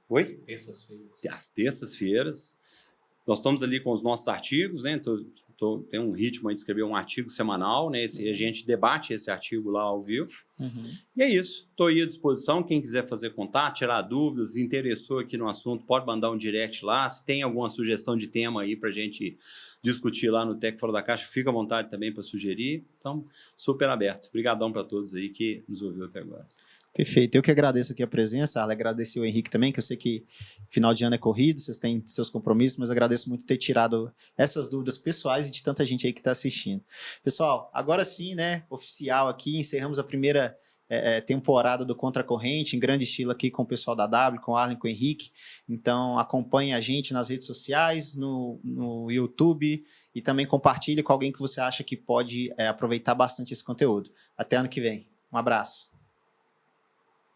Oi? Terças-feiras. Às terças-feiras. Nós estamos ali com os nossos artigos, né? Tem um ritmo aí de escrever um artigo semanal, né? A gente debate esse artigo lá ao vivo. E é isso. Estou aí à disposição. Quem quiser fazer contato, tirar dúvidas, se interessou aqui no assunto, pode mandar um direct lá. Se tem alguma sugestão de tema aí para a gente discutir lá no Tech Fora da Caixa, fica à vontade também para sugerir. Então, super aberto. Obrigadão para todos aí que nos ouviu até agora. Perfeito. Eu que agradeço aqui a presença, agradecer o Henrique também, que eu sei que final de ano é corrido, vocês têm seus compromissos, mas agradeço muito ter tirado essas dúvidas pessoais e de tanta gente aí que está assistindo. Pessoal, agora sim, né, oficial aqui, encerramos a primeira temporada do Contra a Corrente, em grande estilo aqui com o pessoal da W, com o Arlen, com o Henrique. Então, acompanhe a gente nas redes sociais, no YouTube, e também compartilhe com alguém que você acha que pode aproveitar bastante esse conteúdo. Até ano que vem. Um abraço.